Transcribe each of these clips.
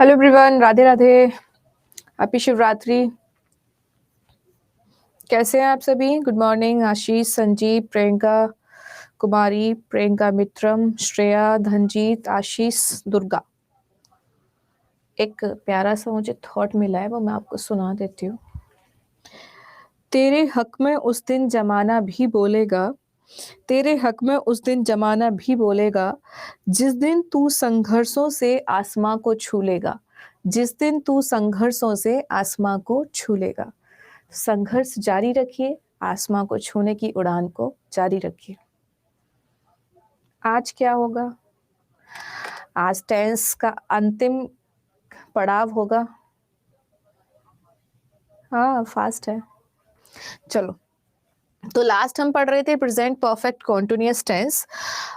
Hello everyone, Radhe Radhe, happy Shivratri. कैसे हैं आप सभी? Good morning. आशीष, संजीव, प्रियंका कुमारी, प्रियंका मित्रम, श्रेया, धनजीत, आशीष, दुर्गा। एक प्यारा सा मुझे थॉट मिला है, वो मैं आपको सुना देती हूँ। तेरे हक में उस दिन जमाना भी बोलेगा, तेरे हक में उस दिन जमाना भी बोलेगा, जिस दिन तू संघर्षों से आसमां को छू लेगा, जिस दिन तू संघर्षों से आसमां को छू लेगा। संघर्ष जारी रखिए, आसमां को छूने की उड़ान को जारी रखिए। आज क्या होगा? आज टेंस का अंतिम पड़ाव होगा। हाँ, फास्ट है। चलो, तो लास्ट हम पढ़ रहे थे प्रेजेंट परफेक्ट कॉन्टिन्यूअस टेंस,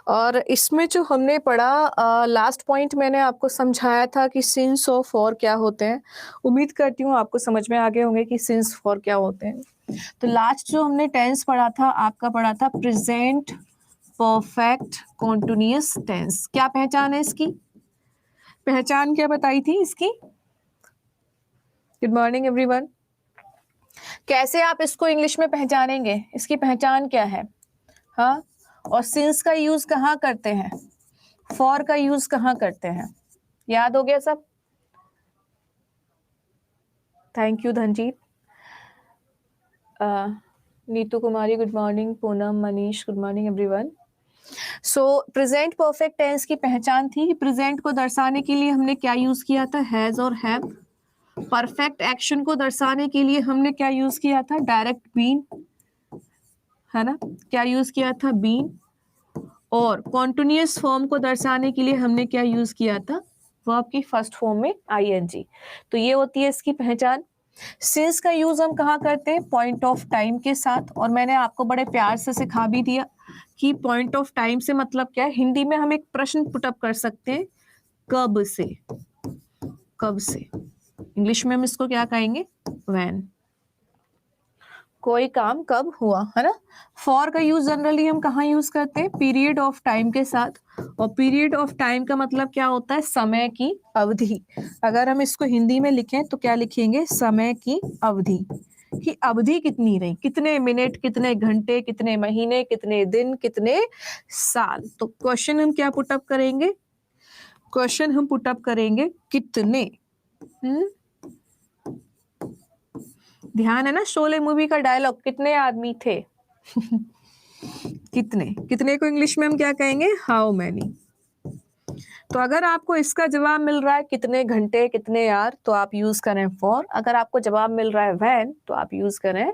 और इसमें जो हमने पढ़ा लास्ट पॉइंट मैंने आपको समझाया था कि सिंस और फॉर क्या होते हैं। उम्मीद करती हूँ आपको समझ में आ गए होंगे कि सिंस फॉर क्या होते हैं। तो लास्ट जो हमने टेंस पढ़ा था, आपका पढ़ा था प्रेजेंट परफेक्ट कॉन्टिन्यूअस टेंस। क्या पहचान है इसकी? पहचान क्या बताई थी इसकी? Good morning everyone. कैसे आप इसको इंग्लिश में पहचानेंगे? इसकी पहचान क्या है? हाँ, और सिंस का यूज कहाँ करते हैं, फॉर का यूज कहाँ करते हैं? याद हो गया सब? Thank you Dhanjit. Neetu Kumari good morning, Poonam, Manish good morning everyone. So present perfect tense की पहचान थी, प्रेजेंट को दर्शाने के लिए हमने क्या यूज किया था? हैज और हैव। परफेक्ट एक्शन को दर्शाने के लिए हमने क्या यूज किया था? डायरेक्ट बीन, है ना? क्या यूज किया था? बीन। और कॉन्टिन्यूअस फॉर्म को दर्शाने के लिए हमने क्या यूज किया था? वर्ब की फर्स्ट फॉर्म में आईएनजी। तो ये होती है इसकी पहचान। सिंस का यूज हम कहाँ करते हैं? पॉइंट ऑफ टाइम के साथ। और मैंने आपको बड़े प्यार से सिखा भी दिया कि पॉइंट ऑफ टाइम से मतलब क्या है। हिंदी में हम एक प्रश्न पुटअप कर सकते हैं, कब से। कब से इंग्लिश में हम इसको क्या कहेंगे? व्हेन। कोई काम कब हुआ, है ना? फॉर का यूज जनरली हम कहाँ यूज करते हैं? पीरियड ऑफ टाइम के साथ। और पीरियड ऑफ टाइम का मतलब क्या होता है? समय की अवधि। अगर हम इसको हिंदी में लिखें तो क्या लिखेंगे? समय की अवधि। कि अवधि कितनी रही, कितने मिनट, कितने घंटे, कितने महीने, कितने दिन, कितने साल। तो क्वेश्चन हम क्या पुटअप करेंगे? क्वेश्चन हम पुटअप करेंगे कितने। ध्यान है ना? शोले मूवी का डायलॉग, कितने आदमी थे। कितने, कितने को इंग्लिश में हम क्या कहेंगे? How many. तो अगर आपको इसका जवाब मिल रहा है कितने घंटे, कितने आवर, तो आप यूज करें फॉर। अगर आपको जवाब मिल रहा है व्हेन, तो आप यूज करें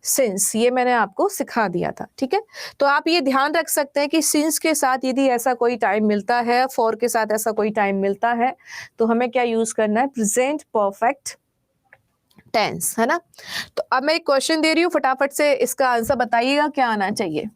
सिंस। ये मैंने आपको सिखा दिया था, ठीक है? तो आप ये ध्यान रख सकते हैं कि सिंस के साथ यदि ऐसा कोई टाइम मिलता है, फॉर के साथ ऐसा कोई टाइम मिलता है, तो हमें क्या यूज करना है? प्रेजेंट परफेक्ट टेंस, है ना? तो अब मैं एक क्वेश्चन दे रही हूँ, फटाफट से इसका आंसर बताइएगा क्या आना चाहिए।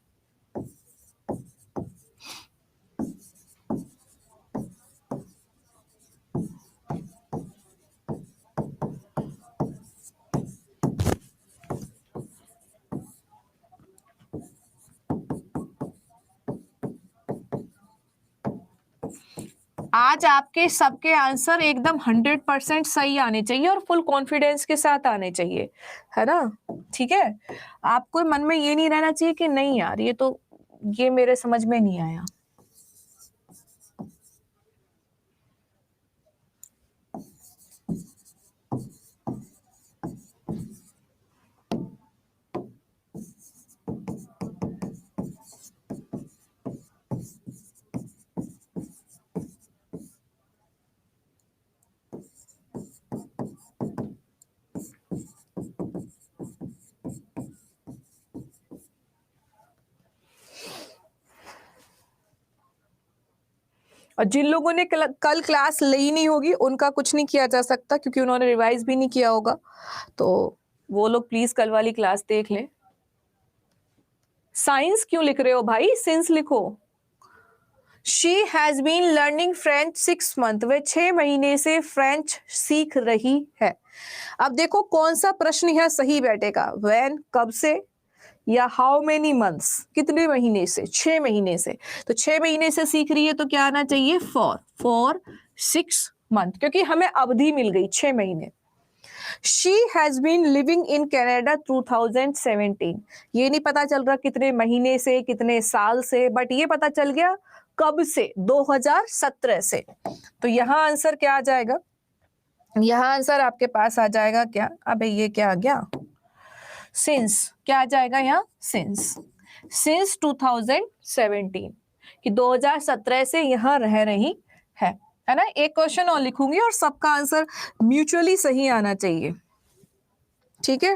आज आपके सबके आंसर एकदम 100% सही आने चाहिए और फुल कॉन्फिडेंस के साथ आने चाहिए, है ना? ठीक है? आपको मन में ये नहीं रहना चाहिए कि नहीं यार ये मेरे समझ में नहीं आया। और जिन लोगों ने कल क्लास ली नहीं होगी उनका कुछ नहीं किया जा सकता, क्योंकि उन्होंने रिवाइज भी नहीं किया होगा। तो वो लोग प्लीज कल वाली क्लास देख लें। साइंस क्यों लिख रहे हो भाई? सिंस लिखो। She has been learning French 6 months। वे 6 महीने से फ्रेंच सीख रही है। अब देखो कौन सा प्रश्न है सही बैठेगा? व्हेन, कब से, या हाउ मेनी मंथ्स, कितने महीने से? 6 महीने से। तो 6 महीने से सीख रही है तो क्या आना चाहिए? फॉर 6 मंथ, क्योंकि हमें अवधि मिल गई 6 महीने। She has been living in Canada 2017। ये नहीं पता चल रहा कितने महीने से, कितने साल से, बट ये पता चल गया कब से, 2017 से। तो यहाँ आंसर क्या आ जाएगा? यहाँ आंसर आपके पास आ जाएगा क्या? अबे ये क्या आ गया? सिंस। क्या आ जाएगा यहाँ? सिंस 2017, कि 2017 से यहाँ रह रही है ना। एक क्वेश्चन और लिखूंगी और सबका आंसर म्यूचुअली सही आना चाहिए, ठीक है।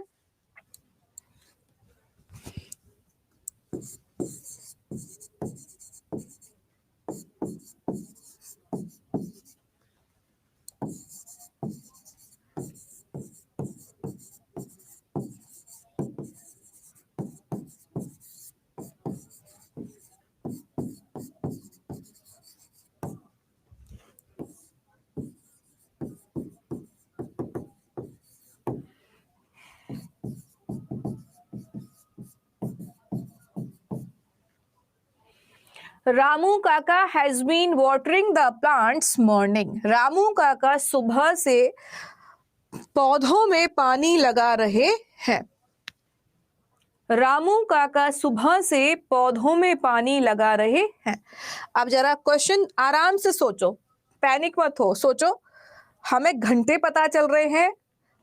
Ramu Kaka has been watering the plants morning. Ramu Kaka सुबह से पौधों में पानी लगा रहे हैं। रामू काका सुबह से पौधों में पानी लगा रहे हैं। अब जरा क्वेश्चन आराम से सोचो, पैनिक मत हो, सोचो हमें घंटे पता चल रहे हैं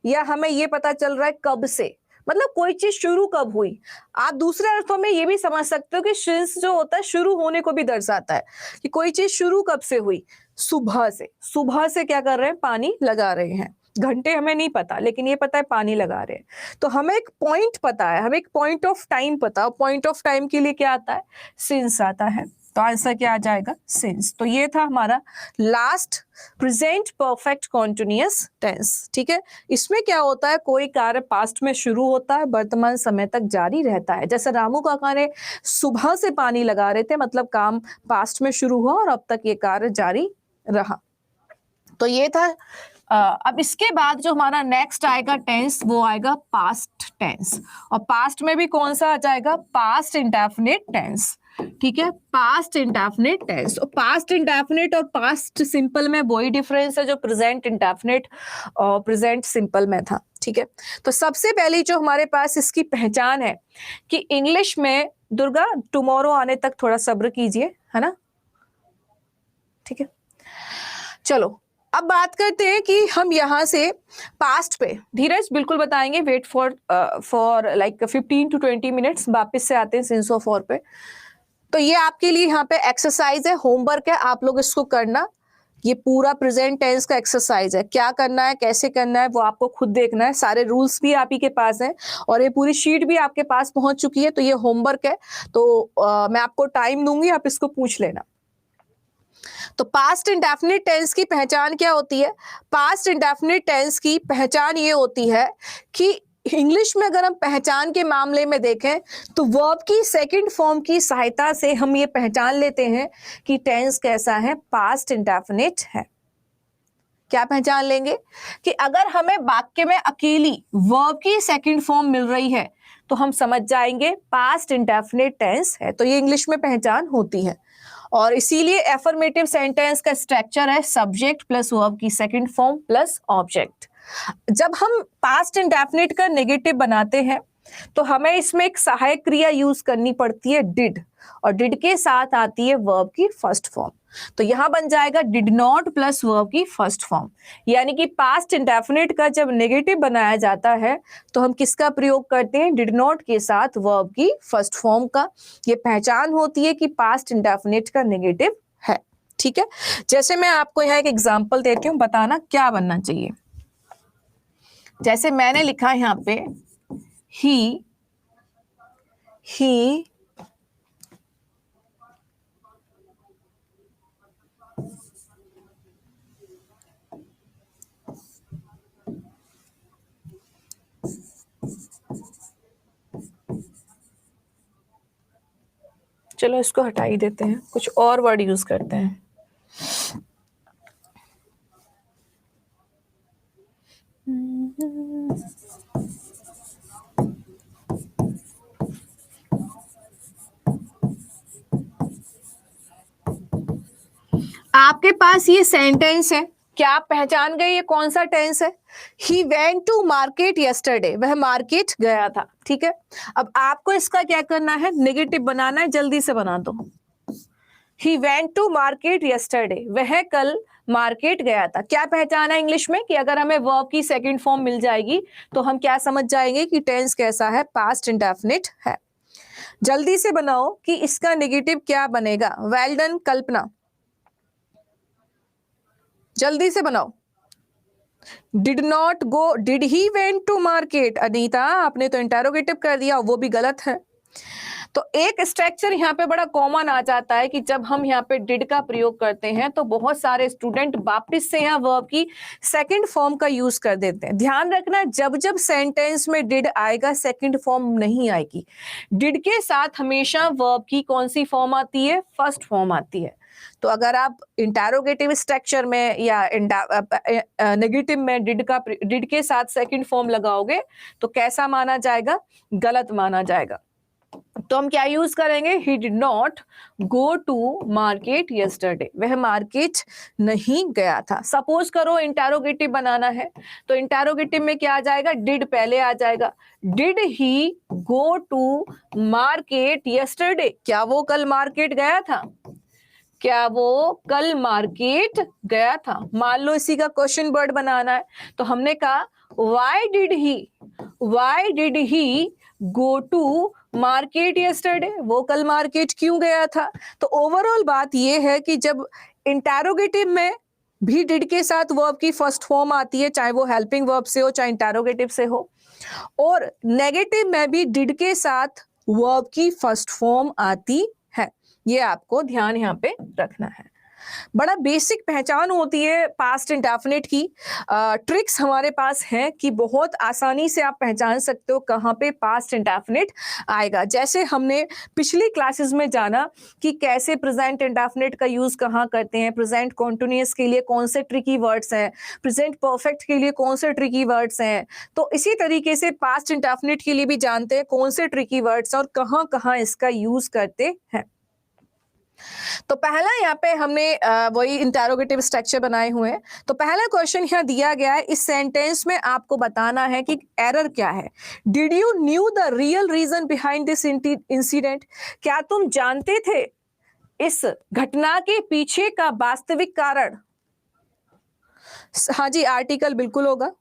या हमें ये पता चल रहा है कब से, मतलब कोई चीज शुरू कब हुई। आप दूसरे अर्थों में ये भी समझ सकते हो कि सिंस जो होता है शुरू होने को भी दर्शाता है, कि कोई चीज शुरू कब से हुई, सुबह से। सुबह से क्या कर रहे हैं? पानी लगा रहे हैं। घंटे हमें नहीं पता, लेकिन ये पता है पानी लगा रहे हैं। तो हमें एक पॉइंट पता है, हमें एक पॉइंट ऑफ टाइम पता है। पॉइंट ऑफ टाइम के लिए क्या आता है? सिंस आता है। तो आंसर क्या आ जाएगा? सिंस। तो ये था हमारा last present perfect continuous tense, ठीक है। इसमें क्या होता है? कोई कार्य पास्ट में शुरू होता है, वर्तमान समय तक जारी रहता है। जैसे रामू काका ने सुबह से पानी लगा रहे थे, मतलब काम पास्ट में शुरू हुआ और अब तक ये कार्य जारी रहा। तो ये था। अब इसके बाद जो हमारा नेक्स्ट आएगा टेंस, वो आएगा पास्ट टेंस। और पास्ट में भी कौन सा आ जाएगा? पास्ट इंडेफिनिट टेंस, ठीक है। Past indefinite tense. और पास्ट इंडेफिनिट और पास्ट सिंपल में वही डिफरेंस है जो प्रेजेंट इंडेफिनिट और प्रेजेंट सिंपल में था, ठीक है। तो सबसे पहली जो हमारे पास इसकी पहचान है कि इंग्लिश में, दुर्गा टुमारो आने तक थोड़ा सब्र कीजिए, है ना, ठीक है। चलो अब बात करते हैं कि हम यहाँ से पास्ट पे, धीरज बिल्कुल बताएंगे, wait for like 15 to 20 minutes, वापस से आते हैं सिंस ऑफ और पे। तो ये आपके लिए यहाँ पे एक्सरसाइज है, होमवर्क है, आप लोग इसको करना। ये पूरा प्रेजेंट टेंस का एक्सरसाइज है, क्या करना है, कैसे करना है, वो आपको खुद देखना है। सारे रूल्स भी आप ही के पास हैं और ये पूरी शीट भी आपके पास पहुंच चुकी है। तो ये होमवर्क है, तो मैं आपको टाइम दूंगी, आप इसको पूछ लेना। तो पास्ट इंडेफिनिट टेंस की पहचान क्या होती है? पास्ट इंडेफिनिट टेंस की पहचान ये होती है कि इंग्लिश में अगर हम पहचान के मामले में देखें तो वर्ब की सेकंड फॉर्म की सहायता से हम ये पहचान लेते हैं कि टेंस कैसा है, पास्ट इंडेफिनिट है। क्या पहचान लेंगे? कि अगर हमें वाक्य में अकेली वर्ब की सेकंड फॉर्म मिल रही है तो हम समझ जाएंगे पास्ट इंडेफिनिट टेंस है। तो ये इंग्लिश में पहचान होती है। और इसीलिए एफर्मेटिव सेंटेंस का स्ट्रक्चर है सब्जेक्ट प्लस वर्ब की सेकंड फॉर्म प्लस ऑब्जेक्ट। जब हम पास्ट इंडेफिनिट का नेगेटिव बनाते हैं तो हमें इसमें एक सहायक क्रिया यूज करनी पड़ती है, डिड, और डिड के साथ आती है वर्ब की फर्स्ट फॉर्म। तो यहां बन जाएगा डिड नॉट प्लस वर्ब की फर्स्ट फॉर्म। यानी कि पास्ट इंडेफिनिट का जब नेगेटिव बनाया जाता है तो हम किसका प्रयोग करते हैं? डिड नॉट के साथ वर्ब की फर्स्ट फॉर्म का। ये पहचान होती है कि पास्ट इंडेफिनिट का नेगेटिव है, ठीक है। जैसे मैं आपको यहाँ एक एग्जाम्पल देती हूँ, बताना क्या बनना चाहिए। जैसे मैंने लिखा यहाँ पे ही चलो इसको हटा ही देते हैं, कुछ और वर्ड यूज करते हैं। आपके पास ये सेंटेंस है, क्या आप पहचान गए ये कौन सा टेंस है? He went to market yesterday, वह मार्केट गया था। ठीक है, अब आपको इसका क्या करना है, नेगेटिव बनाना है, जल्दी से बना दो। He went to market yesterday, वह कल मार्केट गया था। क्या पहचाना इंग्लिश में कि अगर हमें वर्ब की सेकंड फॉर्म मिल जाएगी तो हम क्या समझ जाएंगे कि टेंस कैसा है, पास्ट इंडेफिनिट है। जल्दी से बनाओ कि इसका नेगेटिव क्या बनेगा। वेल डन कल्पना, जल्दी से बनाओ। Did not go, did he went to market. Anita आपने तो इंटेरोगेटिव कर दिया, वो भी गलत है। तो एक स्ट्रक्चर यहाँ पे बड़ा कॉमन आ जाता है कि जब हम यहाँ पे डिड का प्रयोग करते हैं तो बहुत सारे स्टूडेंट वापस से यहाँ वर्ब की सेकंड फॉर्म का यूज कर देते हैं। ध्यान रखना, जब जब सेंटेंस में डिड आएगा सेकंड फॉर्म नहीं आएगी। डिड के साथ हमेशा वर्ब की कौन सी फॉर्म आती है, फर्स्ट फॉर्म आती है। तो अगर आप इंटेरोगेटिव स्ट्रक्चर में या नेगेटिव में डिड के साथ सेकंड फॉर्म लगाओगे तो कैसा माना जाएगा, गलत माना जाएगा। तो हम क्या यूज करेंगे, he did not go to market yesterday, वह मार्केट नहीं गया था। सपोज करो इंटेरोगेटिव बनाना है तो इंटेरोगेटिव में क्या आ जाएगा, डिड पहले आ जाएगा। Did he go to market yesterday, क्या वो कल मार्केट गया था, क्या वो कल मार्केट गया था। मान लो इसी का क्वेश्चन वर्ड बनाना है तो हमने कहा why did he go to market yesterday, वो कल मार्केट क्यों गया था। तो ओवरऑल बात ये है कि जब इंटेरोगेटिव में भी डिड के साथ वर्ब की फर्स्ट फॉर्म आती है, चाहे वो हेल्पिंग वर्ब से हो चाहे इंटेरोगेटिव से हो, और नेगेटिव में भी डिड के साथ वर्ब की फर्स्ट फॉर्म आती है। ये आपको ध्यान यहाँ पे रखना है। बड़ा बेसिक पहचान होती है पास्ट इंडेफिनिट की। ट्रिक्स हमारे पास हैं कि बहुत आसानी से आप पहचान सकते हो कहाँ पे पास्ट इंडेफिनिट आएगा। जैसे हमने पिछली क्लासेस में जाना कि कैसे प्रेजेंट इंडेफिनिट का यूज कहाँ करते हैं, प्रेजेंट कॉन्टिन्यूअस के लिए कौन से ट्रिकी वर्ड्स हैं, प्रेजेंट परफेक्ट के लिए कौन से ट्रिकी वर्ड्स हैं। तो इसी तरीके से पास्ट इंडेफिनिट के लिए भी जानते हैं कौन से ट्रिकी वर्ड्स और कहाँ कहाँ इसका यूज करते हैं। तो पहला यहाँ पे हमने वही इंटेरोगेटिव स्ट्रक्चर बनाए हुए हैं। तो पहला क्वेश्चन यहाँ दिया गया है, इस सेंटेंस में आपको बताना है कि एरर क्या है। Did you knew the real reason behind this incident, क्या तुम जानते थे इस घटना के पीछे का वास्तविक कारण। हाँ जी, आर्टिकल बिल्कुल होगा।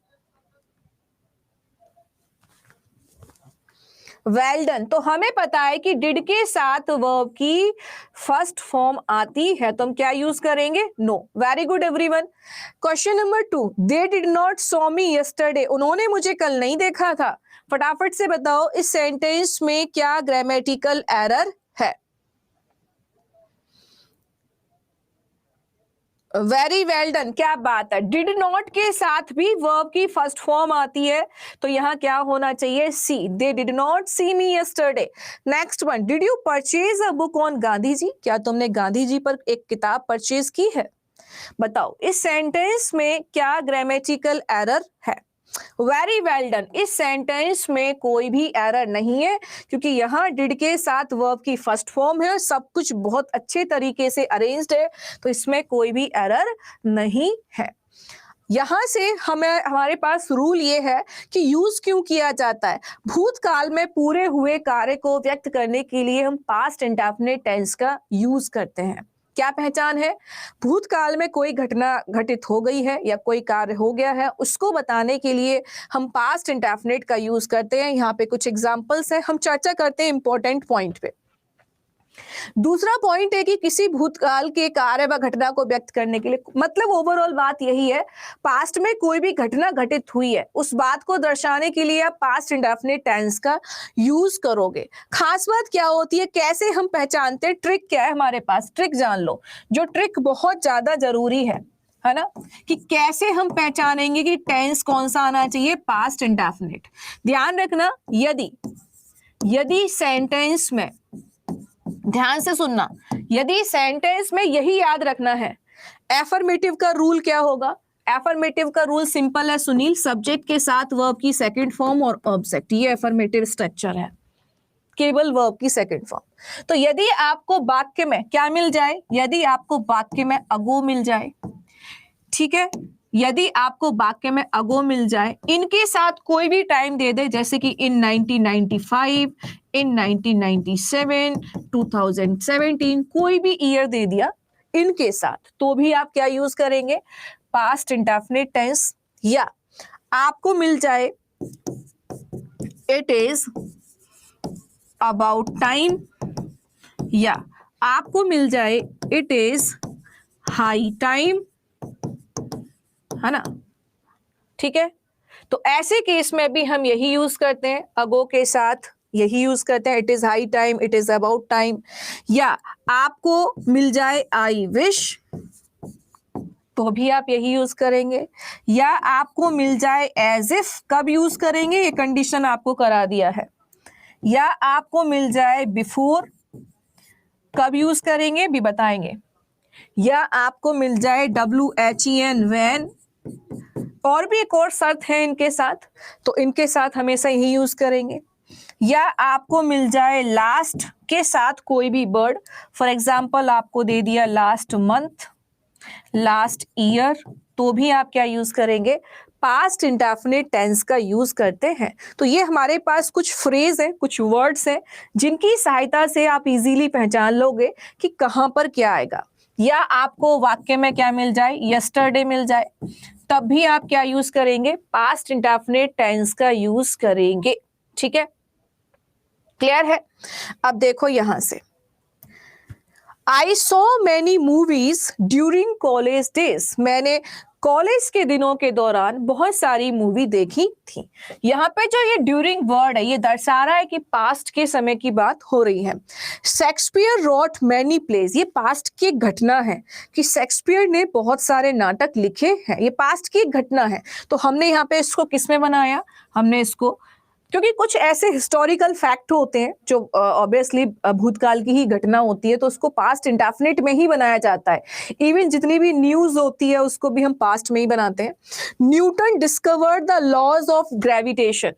Well done. तो हमें पता है कि डिड के साथ वर्ब की फर्स्ट फॉर्म आती है तो हम क्या यूज करेंगे, no. Very good everyone. Question number 2, they did not saw me yesterday, उन्होंने मुझे कल नहीं देखा था। फटाफट से बताओ इस सेंटेंस में क्या ग्रामेटिकल एरर है। वेरी वेल डन, क्या बात है। डिड नॉट के साथ भी वर्ब की फर्स्ट फॉर्म आती है तो यहां क्या होना चाहिए, see. They did not see me yesterday. Next one, did you purchase a book on Gandhi ji, क्या तुमने गांधी जी पर एक किताब परचेज की है। बताओ इस सेंटेंस में क्या ग्रामेटिकल एरर है। वेरी वेल डन, इस सेंटेंस में कोई भी एरर नहीं है क्योंकि यहाँ डिड के साथ वर्ब की फर्स्ट फॉर्म है, सब कुछ बहुत अच्छे तरीके से अरेंज्ड है तो इसमें कोई भी एरर नहीं है। यहां से हमारे पास रूल ये है कि यूज क्यों किया जाता है। भूतकाल में पूरे हुए कार्य को व्यक्त करने के लिए हम पास्ट इंडेफिनिट टेंस का यूज करते हैं। क्या पहचान है, भूतकाल में कोई घटना घटित हो गई है या कोई कार्य हो गया है उसको बताने के लिए हम पास्ट इंडेफिनिट का यूज करते हैं। यहाँ पे कुछ एग्जांपल्स हैं, हम चर्चा करते हैं इंपॉर्टेंट पॉइंट पे। दूसरा पॉइंट है कि किसी भूतकाल के कार्य व घटना को व्यक्त करने के लिए, मतलब ओवरऑल बात यही है, पास्ट में कोई भी घटना घटित हुई है उस बात को दर्शाने के लिए आप पास्ट इंडेफिनिट टेंस का यूज करोगे। खास बात क्या होती है, कैसे हम पहचानते हैं, ट्रिक क्या है हमारे पास, ट्रिक जान लो। जो ट्रिक बहुत ज्यादा जरूरी है ना, कि कैसे हम पहचानेंगे कि टेंस कौन सा आना चाहिए, पास्ट इंडेफिनिट। ध्यान रखना, यदि सेंटेंस में, ध्यान से सुनना, यदि सेंटेंस में यही याद रखना है, एफर्मेटिव का रूल क्या होगा। एफर्मेटिव का रूल सिंपल है सुनील, सब्जेक्ट के साथ वर्ब की सेकंड फॉर्म और ऑब्जेक्ट, ये एफर्मेटिव स्ट्रक्चर है, केवल वर्ब की सेकंड फॉर्म। तो यदि आपको वाक्य में क्या मिल जाए, यदि आपको वाक्य में अगो मिल जाए, ठीक है, यदि आपको वाक्य में अगो मिल जाए, इनके साथ कोई भी टाइम दे दे, जैसे कि इन 1995, इन 1997, 2017, कोई भी ईयर दे दिया इनके साथ, तो भी आप क्या यूज करेंगे, पास्ट इंडेफिनिट टेंस। या आपको मिल जाए इट इज अबाउट टाइम, या आपको मिल जाए इट इज हाई टाइम, है ना, ठीक है। तो ऐसे केस में भी हम यही यूज करते हैं, अगो के साथ यही यूज करते हैं, it is high time, it is about time. या आपको मिल जाए आई विश, तो भी आप यही यूज करेंगे। या आपको मिल जाए एज इफ, कब यूज करेंगे, ये कंडीशन आपको करा दिया है। या आपको मिल जाए बिफोर, कब यूज करेंगे भी बताएंगे। या आपको मिल जाए WHEN व्हेन, और भी एक और शर्त है इनके साथ, तो इनके साथ हमेशा यही यूज करेंगे। या आपको मिल जाए लास्ट के साथ कोई भी वर्ड, फॉर एग्जाम्पल आपको दे दिया लास्ट मंथ, लास्ट ईयर, तो भी आप क्या यूज करेंगे, पास्ट इंडेफिनिट टेंस का यूज करते हैं। तो ये हमारे पास कुछ फ्रेज है, कुछ वर्ड्स हैं, जिनकी सहायता से आप इजीली पहचान लोगे कि कहां पर क्या आएगा। या आपको वाक्य में क्या मिल जाए, यस्टरडे मिल जाए, तब भी आप क्या यूज करेंगे, पास्ट इंडेफिनिट टेंस का यूज करेंगे। ठीक है, क्लियर है। अब देखो यहां से, I saw many movies during college days, मैंने कॉलेज के दिनों के दौरान बहुत सारी मूवी देखी थी। यहाँ पे जो ये ड्यूरिंग वर्ड है, ये दर्शा रहा है कि पास्ट के समय की बात हो रही है। शेक्सपियर रोट मैनी प्लेज, ये पास्ट की एक घटना है कि शेक्सपियर ने बहुत सारे नाटक लिखे हैं, ये पास्ट की एक घटना है। तो हमने यहाँ पे इसको किस में बनाया, हमने इसको, क्योंकि कुछ ऐसे हिस्टोरिकल फैक्ट होते हैं जो ऑब्वियसली भूतकाल की ही घटना होती है, तो उसको पास्ट इंडेफिनिट में ही बनाया जाता है। इवन जितनी भी न्यूज होती है उसको भी हम पास्ट में ही बनाते हैं। Newton discovered the laws of gravitation,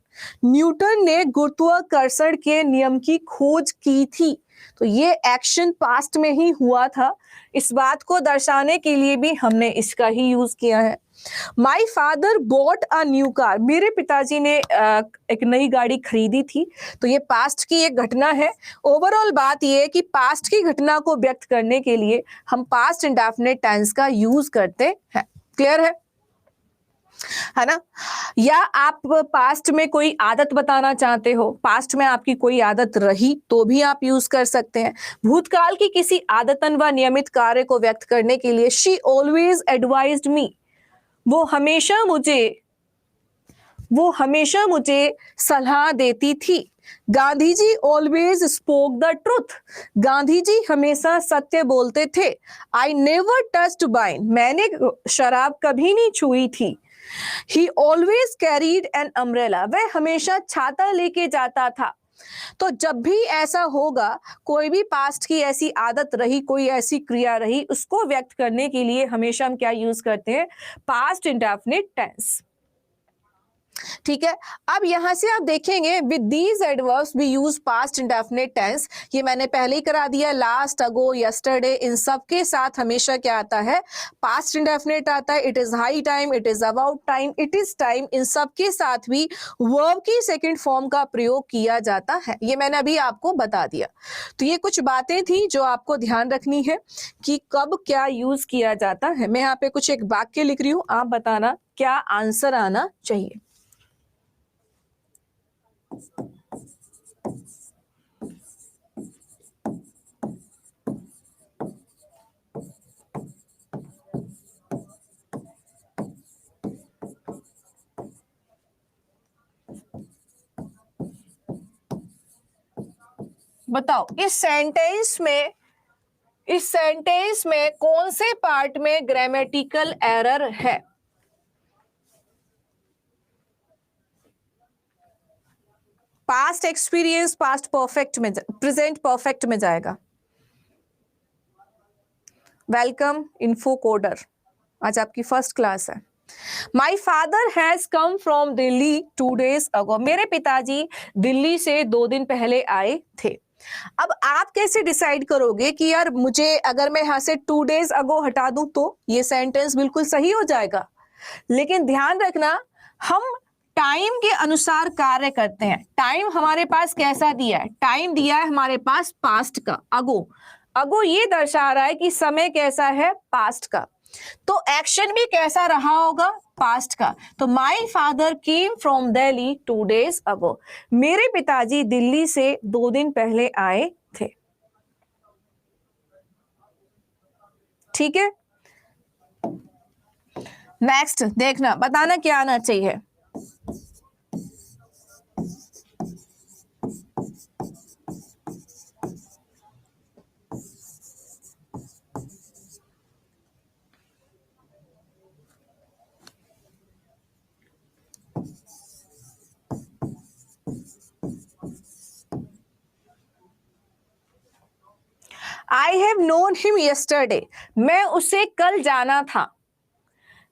Newton ने गुरुत्वाकर्षण के नियम की खोज की थी, तो ये एक्शन पास्ट में ही हुआ था। इस बात को दर्शाने के लिए भी हमने इसका ही यूज किया है। My father bought a new car, मेरे पिताजी ने एक नई गाड़ी खरीदी थी, तो ये पास्ट की एक घटना है। ओवरऑल बात ये है कि पास्ट की घटना को व्यक्त करने के लिए हम पास्ट इंडेफिनिट टेंस का यूज करते हैं। क्लियर है ना। या आप पास्ट में कोई आदत बताना चाहते हो, पास्ट में आपकी कोई आदत रही, तो भी आप यूज कर सकते हैं। भूतकाल की किसी आदतन व नियमित कार्य को व्यक्त करने के लिए शी ऑलवेज एडवाइज्ड मी, वो हमेशा मुझे सलाह देती थी। Gandhi ji always spoke the truth, Gandhi ji हमेशा सत्य बोलते थे। आई नेवर टच्ड वाइन, मैंने शराब कभी नहीं छुई थी। ही ऑलवेज कैरीड एन अम्ब्रेला, वह हमेशा छाता लेके जाता था। तो जब भी ऐसा होगा, कोई भी पास्ट की ऐसी आदत रही, कोई ऐसी क्रिया रही, उसको व्यक्त करने के लिए हमेशा हम क्या यूज करते हैं, पास्ट इंडेफिनिट टेंस। ठीक है, अब यहां से आप देखेंगे with these adverbs we use past indefinite tense. ये मैंने पहले ही करा दिया, लास्ट, अगो, यस्टरडे, इन सब के साथ हमेशा क्या आता है, पास्ट इंडेफिनिट आता है। It is high time, it is about time, it is time, इन सब के साथ भी वर्ब की सेकंड फॉर्म का प्रयोग किया जाता है। ये मैंने अभी आपको बता दिया। तो ये कुछ बातें थी जो आपको ध्यान रखनी है कि कब क्या यूज किया जाता है। मैं यहाँ पे कुछ एक वाक्य लिख रही हूं, आप बताना क्या आंसर आना चाहिए। बताओ इस सेंटेंस में कौन से पार्ट में ग्रामेटिकल एरर है। पास्ट एक्सपीरियंस पास्ट परफेक्ट में, प्रेजेंट परफेक्ट में जाएगा। वेलकम इन्फो कोडर, आज आपकी फर्स्ट क्लास है। My father has come from Delhi 2 days अगो, मेरे पिताजी दिल्ली से 2 दिन पहले आए थे। अब आप कैसे डिसाइड करोगे कि यार मुझे अगर मैं यहाँ से 2 days ago हटा दूं तो ये सेंटेंस बिल्कुल सही हो जाएगा। लेकिन ध्यान रखना, हम टाइम के अनुसार कार्य करते हैं। टाइम हमारे पास कैसा दिया है? टाइम दिया है हमारे पास पास्ट का, अगो। अगो ये दर्शा रहा है कि समय कैसा है? पास्ट का। तो एक्शन भी कैसा रहा होगा? पास्ट का। तो my father came from Delhi 2 days ago। मेरे पिताजी दिल्ली से 2 दिन पहले आए थे। ठीक है, नेक्स्ट देखना, बताना क्या आना चाहिए। I have known him yesterday. मैं उसे कल जाना था।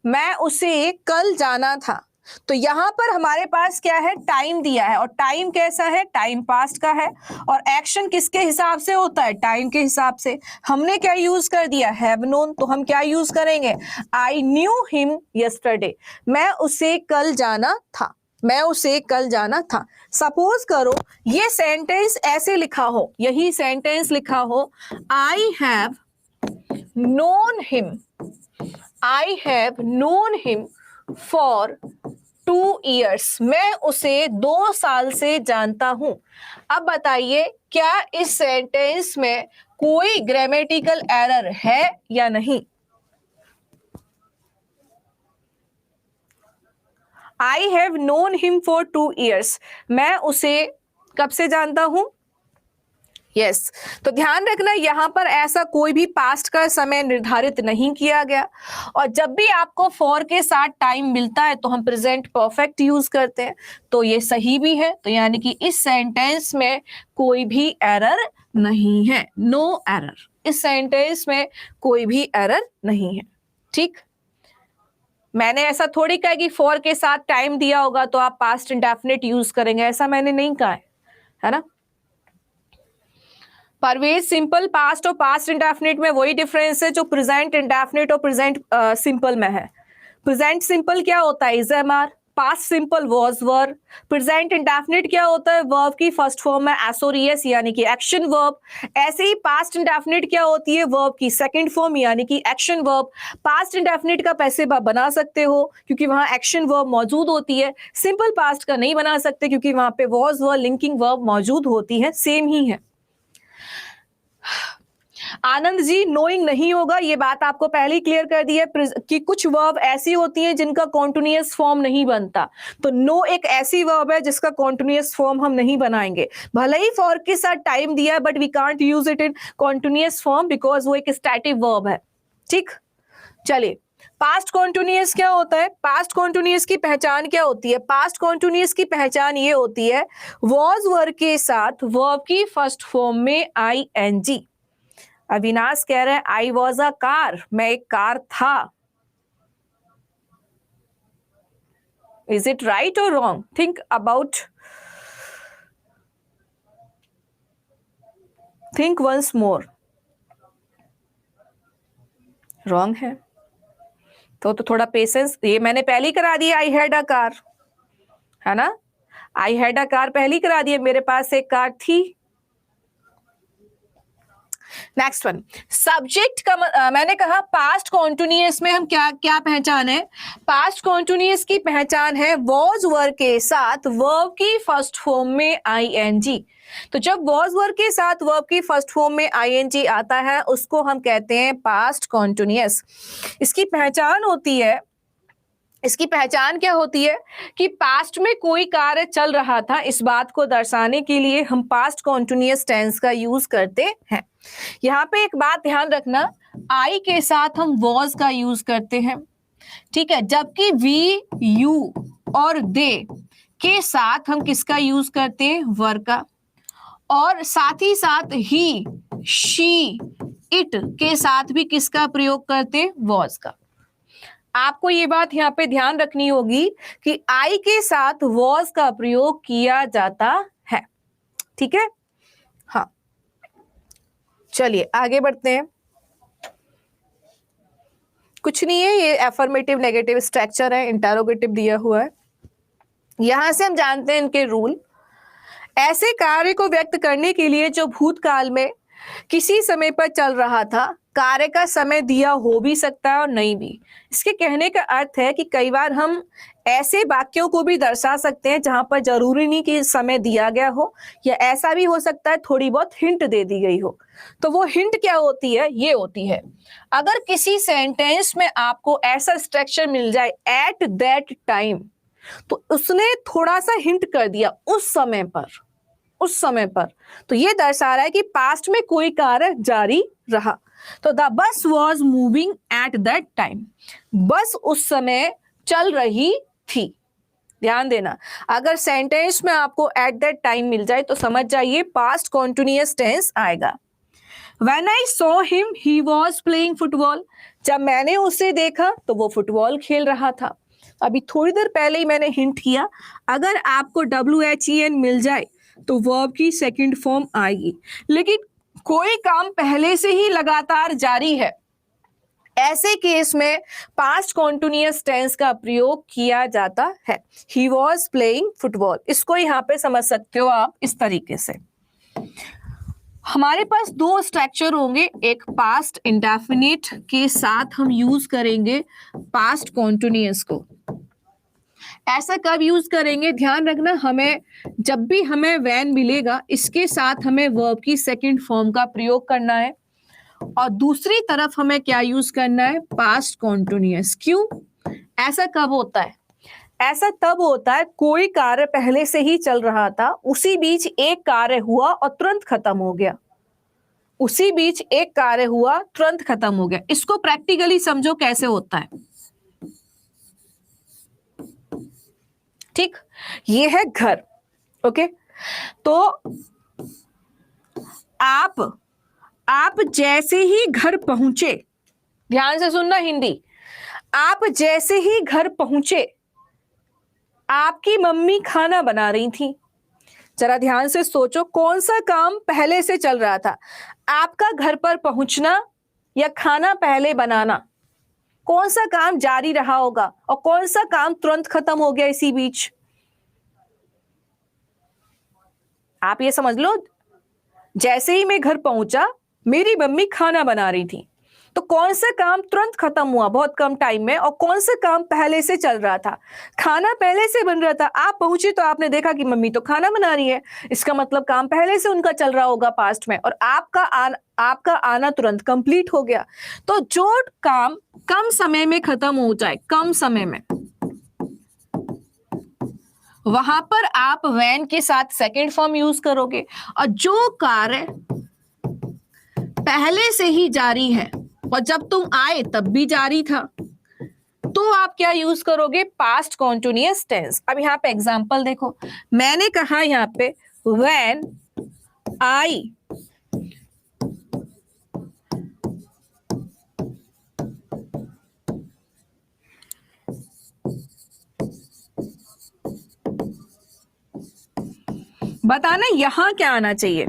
मैं उसे कल जाना था। तो यहां पर हमारे पास क्या है? टाइम दिया है, और टाइम कैसा है? टाइम पास्ट का है। और एक्शन किसके हिसाब से होता है? टाइम के हिसाब से। हमने क्या यूज कर दिया? Have known. तो हम क्या यूज करेंगे? I knew him yesterday. मैं उसे कल जाना था। मैं उसे कल जाना था। सपोज करो ये सेंटेंस ऐसे लिखा हो, यही सेंटेंस लिखा हो, I have known him, I have known him for 2 years। मैं उसे 2 साल से जानता हूं। अब बताइए, क्या इस सेंटेंस में कोई ग्रामेटिकल एरर है या नहीं? I have known him for 2 years। मैं उसे कब से जानता हूं? यस तो ध्यान रखना, यहां पर ऐसा कोई भी पास्ट का समय निर्धारित नहीं किया गया। और जब भी आपको फॉर के साथ टाइम मिलता है तो हम प्रेजेंट परफेक्ट यूज करते हैं। तो ये सही भी है, तो यानी कि इस सेंटेंस में कोई भी एरर नहीं है। No error. इस सेंटेंस में कोई भी एरर नहीं है। ठीक, मैंने ऐसा थोड़ी कहा कि फॉर के साथ टाइम दिया होगा तो आप पास्ट इंडेफिनिट यूज करेंगे, ऐसा मैंने नहीं कहा है ना। परवेज, सिंपल पास्ट और पास्ट इंडेफिनिट में वही डिफरेंस है जो प्रेजेंट इंडेफिनिट और प्रेजेंट सिंपल में है। प्रेजेंट सिंपल क्या होता है? Is am are. Past simple was were. Present indefinite क्या होता है? वर्ब की फर्स्ट फॉर्म में एस और ईएस यानी कि एक्शन वर्ब। ऐसे ही पास्ट इंडेफिनिट क्या होती है? वर्ब की सेकंड फॉर्म यानी कि एक्शन वर्ब। पास्ट इंडेफिनिट का पैसिव आप बना सकते हो क्योंकि वहां एक्शन वर्ब मौजूद होती है। सिंपल पास्ट का नहीं बना सकते क्योंकि वहां पे वॉज वर लिंकिंग वर्ब मौजूद होती है। सेम ही है। आनंद जी, नोइंग नहीं होगा, ये बात आपको पहले ही क्लियर कर दी है कि कुछ वर्ब ऐसी होती हैं जिनका कॉन्टिन्यूअस फॉर्म नहीं बनता। तो नो एक ऐसी वर्ब है जिसका कॉन्टिन्यूअस फॉर्म हम नहीं बनाएंगे। भले ही फॉर के साथ टाइम दिया है but we can't use it in continuous form because वो एक स्टैटिक वर्ब है। ठीक, चलिए पास्ट कॉन्टिन्यूअस क्या होता है? पास्ट कॉन्टिन्यूअस की पहचान क्या होती है? पास्ट कॉन्टिन्यूअस की पहचान ये होती है वॉज वर्ब के साथ वर्ब की फर्स्ट फॉर्म में ING। अविनाश कह रहे हैं आई वॉज अ कार, मैं एक कार था। इज इट राइट और wrong? Think about, think once more. Wrong है तो थोड़ा पेशेंस, ये मैंने पहले ही करा दिया। आई हैड अ कार, है ना। आई हैड अ कार पहले ही करा दिया, मेरे पास एक कार थी। नेक्स्ट वन, सब्जेक्ट का मैंने कहा पास्ट कॉन्टिन्यूअस में हम क्या क्या पहचान है? पास्ट कॉन्टिन्यूअस की पहचान है वॉज वर्ब के साथ वर्ब की फर्स्ट फॉर्म में ING। तो जब वॉज वर्ब के साथ वर्ब की फर्स्ट फॉर्म में ING आता है उसको हम कहते हैं पास्ट कॉन्टिन्यूअस। इसकी पहचान होती है, इसकी पहचान क्या होती है कि पास्ट में कोई कार्य चल रहा था, इस बात को दर्शाने के लिए हम पास्ट कॉन्टिन्यूअस टेंस का यूज करते हैं। यहाँ पे एक बात ध्यान रखना, आई के साथ हम वॉज का यूज करते हैं, ठीक है, जबकि वी, यू और दे के साथ हम किसका यूज करते हैं? वर का। और साथ ही साथ ही, शी, इट के साथ भी किसका प्रयोग करते हैं? वॉज का। आपको ये बात यहाँ पे ध्यान रखनी होगी कि आई के साथ वॉज का प्रयोग किया जाता है। ठीक है, हाँ। चलिए आगे बढ़ते हैं। कुछ नहीं है, ये एफर्मेटिव नेगेटिव स्ट्रक्चर है, इंटरोगेटिव दिया हुआ है। यहां से हम जानते हैं इनके रूल। ऐसे कार्य को व्यक्त करने के लिए जो भूतकाल में किसी समय पर चल रहा था, कार्य का समय दिया हो भी सकता है और नहीं भी। इसके कहने का अर्थ है कि कई बार हम ऐसे वाक्यों को भी दर्शा सकते हैं जहां पर जरूरी नहीं कि समय दिया गया हो, या ऐसा भी हो सकता है थोड़ी बहुत हिंट दे दी गई हो। तो वो हिंट क्या होती है? ये होती है, अगर किसी सेंटेंस में आपको ऐसा स्ट्रक्चर मिल जाए एट दैट टाइम, तो उसने थोड़ा सा हिंट कर दिया उस समय पर, उस समय पर, तो ये दर्शा रहा है कि पास्ट में कोई कार्य जारी रहा। तो the bus was moving at that time, बस उस समय चल रही थी। ध्यान देना, अगर सेंटेंस में आपको एट दैट टाइम मिल जाए तो समझ जाइए पास्ट कॉन्टिन्यूअस टेंस आएगा। When I saw him, he was playing football. जब मैंने उसे देखा तो वो फुटबॉल खेल रहा था। अभी थोड़ी देर पहले ही मैंने हिंट किया, अगर आपको WHEN मिल जाए तो वर्ब की सेकंड फॉर्म आएगी, लेकिन कोई काम पहले से ही लगातार जारी है, ऐसे केस में पास्ट कॉन्टिन्यूअस टेंस का प्रयोग किया जाता है। ही वॉज प्लेइंग फुटबॉल, इसको यहाँ पे समझ सकते हो आप इस तरीके से। हमारे पास दो स्ट्रक्चर होंगे, एक पास्ट इंडेफिनिट के साथ हम यूज करेंगे पास्ट कॉन्टिन्यूअस को। ऐसा कब यूज करेंगे? ध्यान रखना, हमें जब भी हमें वैन मिलेगा इसके साथ हमें वर्ब की सेकंड फॉर्म का प्रयोग करना है, और दूसरी तरफ हमें क्या यूज करना है? Past continuous. क्यों? ऐसा कब होता है? ऐसा तब होता है कोई कार्य पहले से ही चल रहा था, उसी बीच एक कार्य हुआ और तुरंत खत्म हो गया, उसी बीच एक कार्य हुआ तुरंत खत्म हो गया। इसको प्रैक्टिकली समझो कैसे होता है। ठीक, ये है घर। ओके, तो आप जैसे ही घर पहुंचे, ध्यान से सुनना हिंदी, आप जैसे ही घर पहुंचे आपकी मम्मी खाना बना रही थी। जरा ध्यान से सोचो, कौन सा काम पहले से चल रहा था? आपका घर पर पहुंचना या खाना पहले बनाना? कौन सा काम जारी रहा होगा और कौन सा काम तुरंत खत्म हो गया इसी बीच? आप ये समझ लो, जैसे ही मैं घर पहुंचा मेरी मम्मी खाना बना रही थी, तो कौन सा काम तुरंत खत्म हुआ बहुत कम टाइम में, और कौन सा काम पहले से चल रहा था? खाना पहले से बन रहा था, आप पहुंचे तो आपने देखा कि मम्मी तो खाना बना रही है, इसका मतलब काम पहले से उनका चल रहा होगा पास्ट में, और आपका आना तुरंत कंप्लीट हो गया। तो जो काम कम समय में खत्म हो जाए, कम समय में, वहां पर आप वैन के साथ सेकंड फॉर्म यूज करोगे, और जो कार्य पहले से ही जारी है और जब तुम आए तब भी जारी था, तो आप क्या यूज करोगे? Past continuous tense. अब यहां पे एग्जांपल देखो, मैंने कहा यहां पे व्हेन आई बताना यहां क्या आना चाहिए?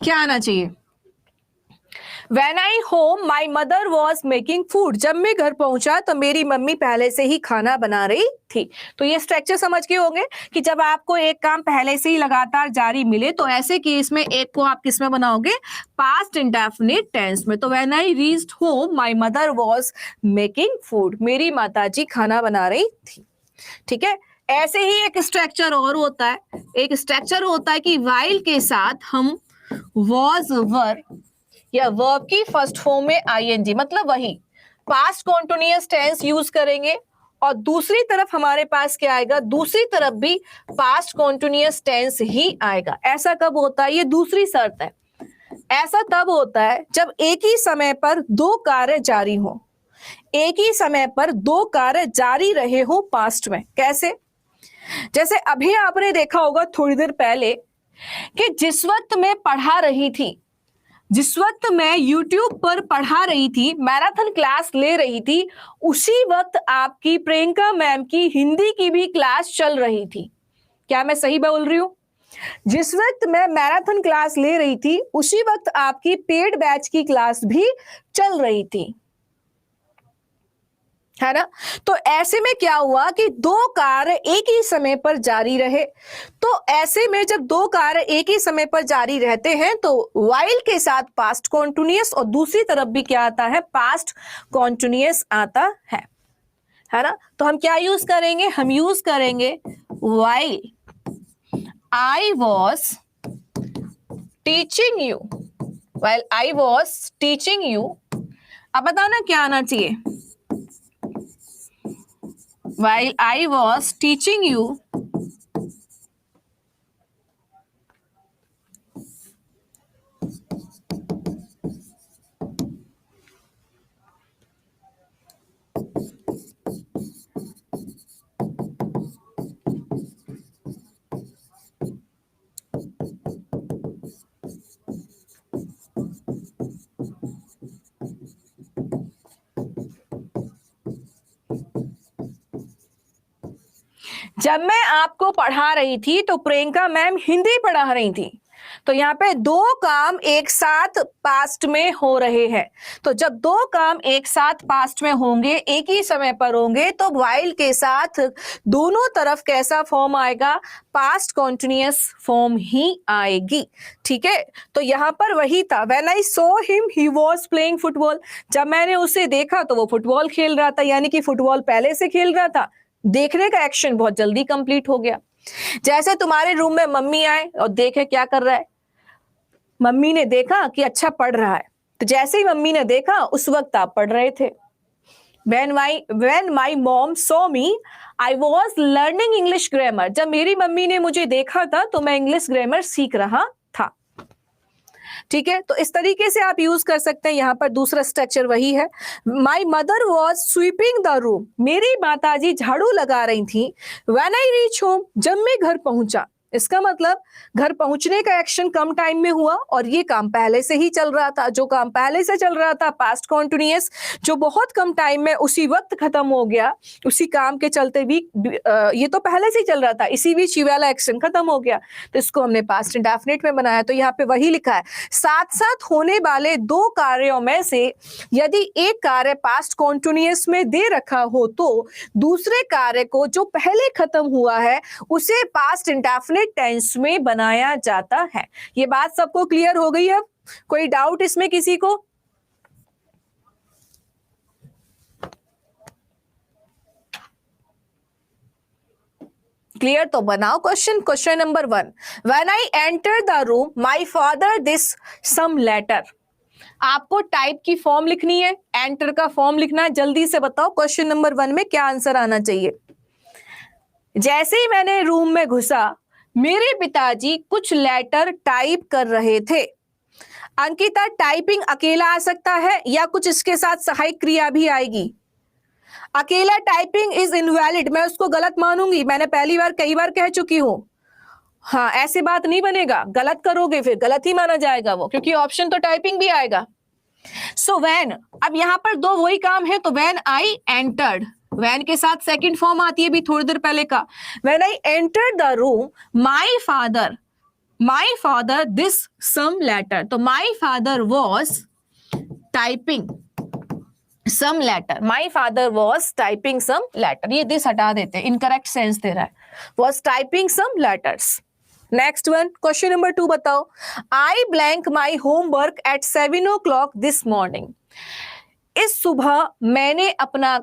क्या आना चाहिए? When I home, my mother was making food. जब मैं घर पहुंचा तो मेरी मम्मी पहले से ही खाना बना रही थी। तो ये स्ट्रक्चर समझ के होंगे कि जब आपको एक काम पहले से ही लगातार जारी मिले तो ऐसे केस में एक को आप किस में बनाओगे? पास्ट इंडेफिनिट टेंस में। तो when I reached home, my mother was making food. मेरी माताजी खाना बना रही थी। ठीक है, ऐसे ही एक स्ट्रक्चर और होता है, एक स्ट्रक्चर होता है कि while के साथ हम was, were या वर्ब की फर्स्ट फॉर्म में आईएनजी, मतलब वही पास्ट कॉन्टिन्यूअस टेंस यूज करेंगे, और दूसरी तरफ हमारे पास क्या आएगा? दूसरी तरफ भी पास्ट कॉन्टिन्यूअस टेंस ही आएगा। ऐसा कब होता है? ये दूसरी शर्त है। ऐसा तब होता है जब एक ही समय पर दो कार्य जारी हो, एक ही समय पर दो कार्य जारी रहे हो पास्ट में। कैसे? जैसे अभी आपने देखा होगा थोड़ी देर पहले कि जिस वक्त मैं पढ़ा रही थी जिस वक्त मैं YouTube पर पढ़ा रही थी, मैराथन क्लास ले रही थी, उसी वक्त आपकी प्रियंका मैम की हिंदी की भी क्लास चल रही थी। क्या मैं सही बोल रही हूं? जिस वक्त मैं मैराथन क्लास ले रही थी, उसी वक्त आपकी पेड बैच की क्लास भी चल रही थी, है ना। तो ऐसे में क्या हुआ कि दो कार्य एक ही समय पर जारी रहे। तो ऐसे में जब दो कार्य एक ही समय पर जारी रहते हैं तो वाइल के साथ पास्ट कॉन्टिन्यूअस और दूसरी तरफ भी क्या आता है, पास्ट कॉन्टिन्यूअस आता है ना। तो हम क्या यूज करेंगे, हम यूज करेंगे while I was teaching you, while I was teaching you. अब बताओ ना क्या आना चाहिए, while I was teaching you जब मैं आपको पढ़ा रही थी तो प्रियंका मैम हिंदी पढ़ा रही थी। तो यहाँ पे दो काम एक साथ पास्ट में हो रहे हैं। तो जब दो काम एक साथ पास्ट में होंगे, एक ही समय पर होंगे, तो वाइल के साथ दोनों तरफ कैसा फॉर्म आएगा, पास्ट कॉन्टिन्यूअस फॉर्म ही आएगी। ठीक है, तो यहाँ पर वही था, when I saw him he was playing football. जब मैंने उसे देखा तो वो फुटबॉल खेल रहा था, यानी कि फुटबॉल पहले से खेल रहा था। देखने का एक्शन बहुत जल्दी कंप्लीट हो गया। जैसे तुम्हारे रूम में मम्मी आए और देखे क्या कर रहा है, मम्मी ने देखा कि अच्छा पढ़ रहा है, तो जैसे ही मम्मी ने देखा उस वक्त आप पढ़ रहे थे। when my mom saw me I was learning English grammar। जब मेरी मम्मी ने मुझे देखा था तो मैं इंग्लिश ग्रामर सीख रहा था। ठीक है, तो इस तरीके से आप यूज कर सकते हैं। यहां पर दूसरा स्ट्रक्चर वही है। My mother was sweeping the room. मेरी माताजी झाड़ू लगा रही थी। व्हेन आई रीच होम, जब मैं घर पहुंचा। इसका मतलब घर पहुंचने का एक्शन कम टाइम में हुआ और ये काम पहले से ही चल रहा था। जो काम पहले से चल रहा था पास्ट कॉन्टिन्यूअस, जो बहुत कम टाइम में उसी वक्त खत्म हो गया, उसी काम के चलते भी ये तो पहले से ही चल रहा था, इसी बीच ये वाला एक्शन खत्म हो गया, तो इसको हमने पास्ट इंडेफिनिट में बनाया। तो यहाँ पे वही लिखा है, साथ साथ होने वाले दो कार्यों में से यदि एक कार्य पास्ट कॉन्टिन्यूअस में दे रखा हो तो दूसरे कार्य को जो पहले खत्म हुआ है उसे पास्ट इंडेफिनिट टेंस में बनाया जाता है। ये बात सबको क्लियर हो गई है? कोई डाउट इसमें किसी को? क्लियर? तो बनाओ question number 1। When I enter the room my father this some letter. आपको टाइप की फॉर्म लिखनी है, एंटर का फॉर्म लिखना है। जल्दी से बताओ क्वेश्चन नंबर 1 में क्या आंसर आना चाहिए। जैसे ही मैंने रूम में घुसा, मेरे पिताजी कुछ लेटर टाइप कर रहे थे। अंकिता, टाइपिंग अकेला आ सकता है या कुछ इसके साथ सहायक क्रिया भी आएगी? अकेला टाइपिंग इज इनवैलिड, मैं उसको गलत मानूंगी। मैंने पहली बार कई बार कह चुकी हूं। हाँ, ऐसे बात नहीं बनेगा, गलत करोगे फिर गलत ही माना जाएगा वो, क्योंकि ऑप्शन तो टाइपिंग भी आएगा। सो व्हेन, अब यहां पर दो वही काम है, तो व्हेन आई एंटर्ड, व्हेन के साथ सेकंड फॉर्म आती है भी थोड़ी देर पहले का। When I entered the room my father this some letter. तो my father was typing some letter, my father was typing some letter. ये दिस हटा देते हैं, इनकरेक्ट सेंस दे रहा है। Was typing some letters. Next one, question number 2 बताओ। I blank my homework at 7 o'clock this morning. इस सुबह मैंने अपना,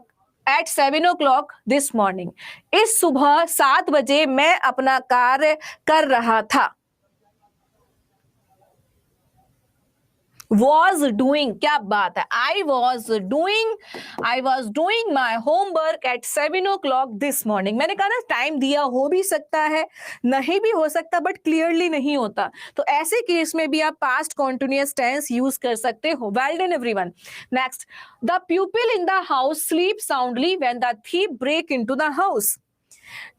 एट 7 o'clock दिस मॉर्निंग, इस सुबह 7 बजे मैं अपना कार्य कर रहा था। was doing, क्या बात है, I was doing my homework at 7 o'clock this morning। मैंने कहा ना टाइम दिया हो भी सकता है, नहीं भी हो सकता, बट क्लियरली नहीं होता, तो ऐसे केस में भी आप पास्ट कॉन्टिन्यूअस टेंस यूज कर सकते हो। Well done everyone. Next, the people in the house sleep soundly when the thief break into the house.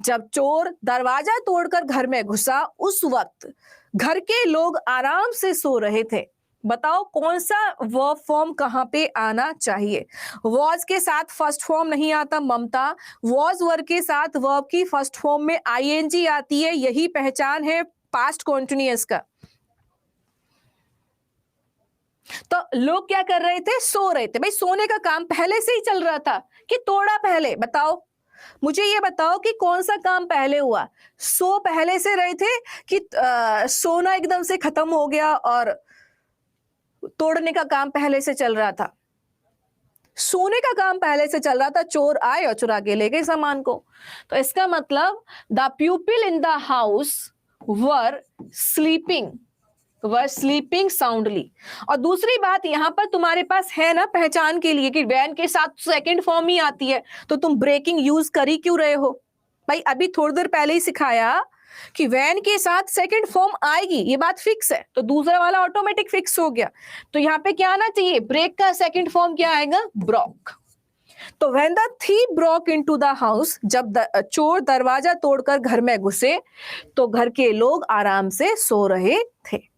जब चोर दरवाजा तोड़कर घर में घुसा, उस वक्त घर के लोग आराम से सो रहे थे। बताओ कौन सा वर्ब फॉर्म कहां पे आना चाहिए? वॉज के साथ फर्स्ट फॉर्म नहीं आता ममता, वॉज वर्ब के साथ वर्ब की फर्स्ट फॉर्म में आईएनजी आती है, यही पहचान है पास्ट कॉन्टिन्यूअस का। तो लोग क्या कर रहे थे? सो रहे थे। भाई सोने का काम पहले से ही चल रहा था कि तोड़ा पहले? बताओ मुझे, ये बताओ कि कौन सा काम पहले हुआ? सो पहले से रहे थे कि सोना एकदम से खत्म हो गया और तोड़ने का काम पहले से चल रहा था? सोने का काम पहले से चल रहा था, चोर आए और चुरा के ले गए सामान को। तो इसका मतलब the people in the house were sleeping soundly. और दूसरी बात यहां पर तुम्हारे पास है ना पहचान के लिए कि वैन के साथ सेकंड फॉर्म ही आती है, तो तुम ब्रेकिंग यूज कर ही क्यों रहे हो? भाई अभी थोड़ी देर पहले ही सिखाया कि वैन के साथ सेकंड फॉर्म आएगी, ये बात फिक्स है, तो दूसरा वाला ऑटोमेटिक फिक्स हो गया। तो यहाँ पे क्या आना चाहिए? ब्रेक का सेकंड फॉर्म क्या आएगा? ब्रोक। तो when the thief broke into the house, जब चोर दरवाजा तोड़कर घर में घुसे तो घर के लोग आराम से सो रहे थे।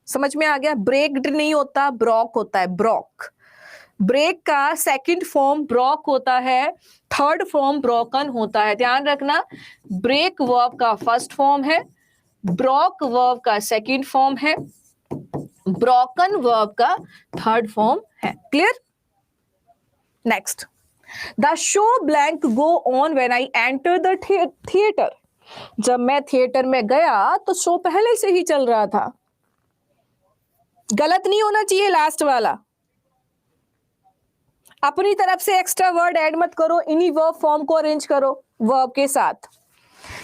समझ में आ गया? ब्रेक्ड नहीं होता, ब्रोक होता है, ब्रोक। ब्रेक का सेकंड फॉर्म ब्रोक होता है, थर्ड फॉर्म ब्रोकन होता है। ध्यान रखना, ब्रेक वर्ब का फर्स्ट फॉर्म है, ब्रोक वर्ब का सेकंड फॉर्म है, ब्रोकन वर्ब का थर्ड फॉर्म है। Clear? Next, the show blank go on when I enter the theatre. जब मैं थिएटर में गया तो शो पहले से ही चल रहा था। गलत नहीं होना चाहिए लास्ट वाला। अपनी तरफ से एक्स्ट्रा वर्ड ऐड मत करो, इन्हीं वर्ब फॉर्म को अरेंज करो वर्ब के साथ।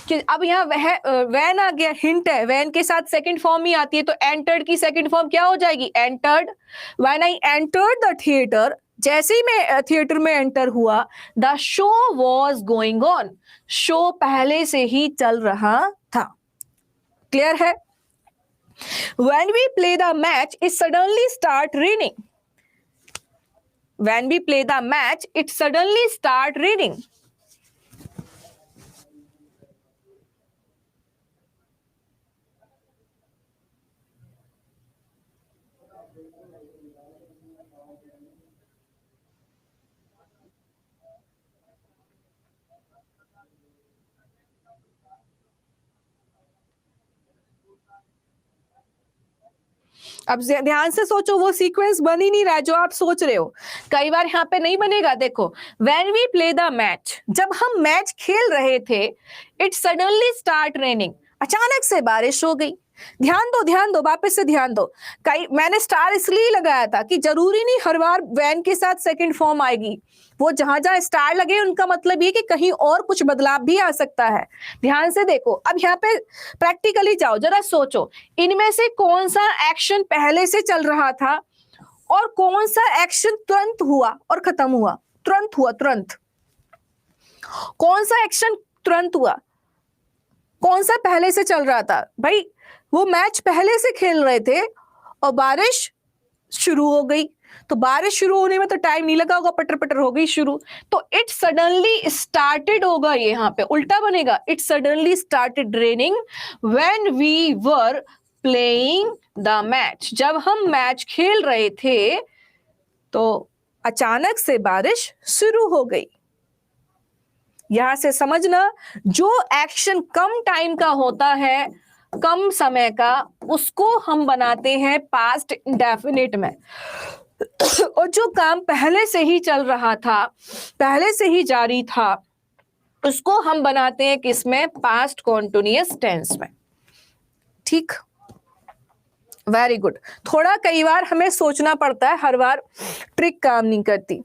कि अब यहाँ वैन आ गया, हिंट है, वैन के साथ सेकंड फॉर्म ही आती है, तो एंटर्ड की सेकंड फॉर्म क्या हो जाएगी? Entered. When I entered the theatre, जैसे ही मैं थिएटर में एंटर हुआ, the show was going on, show पहले से ही चल रहा था। क्लियर है? When we play the match, it suddenly start raining. When we play the match, it suddenly start raining. अब ध्यान से सोचो, वो सीक्वेंस बन ही नहीं रहा है जो आप सोच रहे हो। कई बार यहाँ पे नहीं बनेगा। देखो, when we play the match, जब हम मैच खेल रहे थे, इट सडनली स्टार्ट रेनिंग, अचानक से बारिश हो गई। ध्यान दो, वापस से ध्यान दो। कई मैंने स्टार इसलिए लगाया था कि जरूरी नहीं हर बार वैन के साथ सेकंड फॉर्म आएगी। वो जहां जहां स्टार लगे उनका मतलब ये कि कहीं और कुछ बदलाव भी आ सकता है। ध्यान से देखो, अब यहाँ पे प्रैक्टिकली जाओ, जरा सोचो, इनमें से कौन सा एक्शन पहले से चल रहा था और कौन सा एक्शन तुरंत हुआ और खत्म हुआ? तुरंत। कौन सा एक्शन तुरंत हुआ? कौन सा पहले से चल रहा था? भाई वो मैच पहले से खेल रहे थे और बारिश शुरू हो गई। तो बारिश शुरू होने में तो टाइम नहीं लगा होगा, पटर पटर हो गई शुरू। तो इट सडनली स्टार्टेड होगा, ये यहाँ पे उल्टा बनेगा, it suddenly started raining when we were playing the match. जब हम मैच खेल रहे थे तो अचानक से बारिश शुरू हो गई। यहां से समझना, जो एक्शन कम टाइम का होता है, कम समय का, उसको हम बनाते हैं पास्ट इंडेफिनिट में। और जो काम पहले से ही चल रहा था, पहले से ही जारी था, उसको हम बनाते हैं किसमें? पास्ट कॉन्टिन्यूअस टेंस में। ठीक, वेरी गुड। थोड़ा कई बार हमें सोचना पड़ता है, हर बार ट्रिक काम नहीं करती।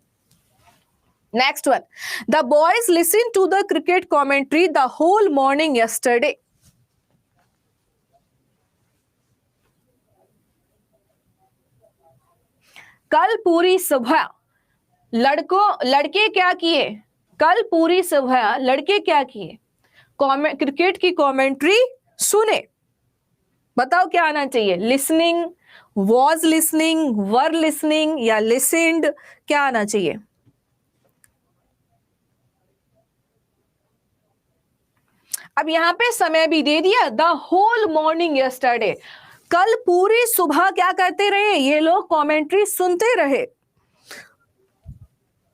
Next one, the boys listened to the cricket commentary the whole morning yesterday. कल पूरी सुबह लड़के क्या किए? कल पूरी सुबह लड़के क्या किए? क्रिकेट की कमेंट्री सुने। बताओ क्या आना चाहिए? Listening, was listening, were listening या लिसन्ड? क्या आना चाहिए? अब यहां पे समय भी दे दिया, द होल मॉर्निंग यस्टरडे, कल पूरी सुबह क्या करते रहे, ये लोग कमेंट्री सुनते रहे।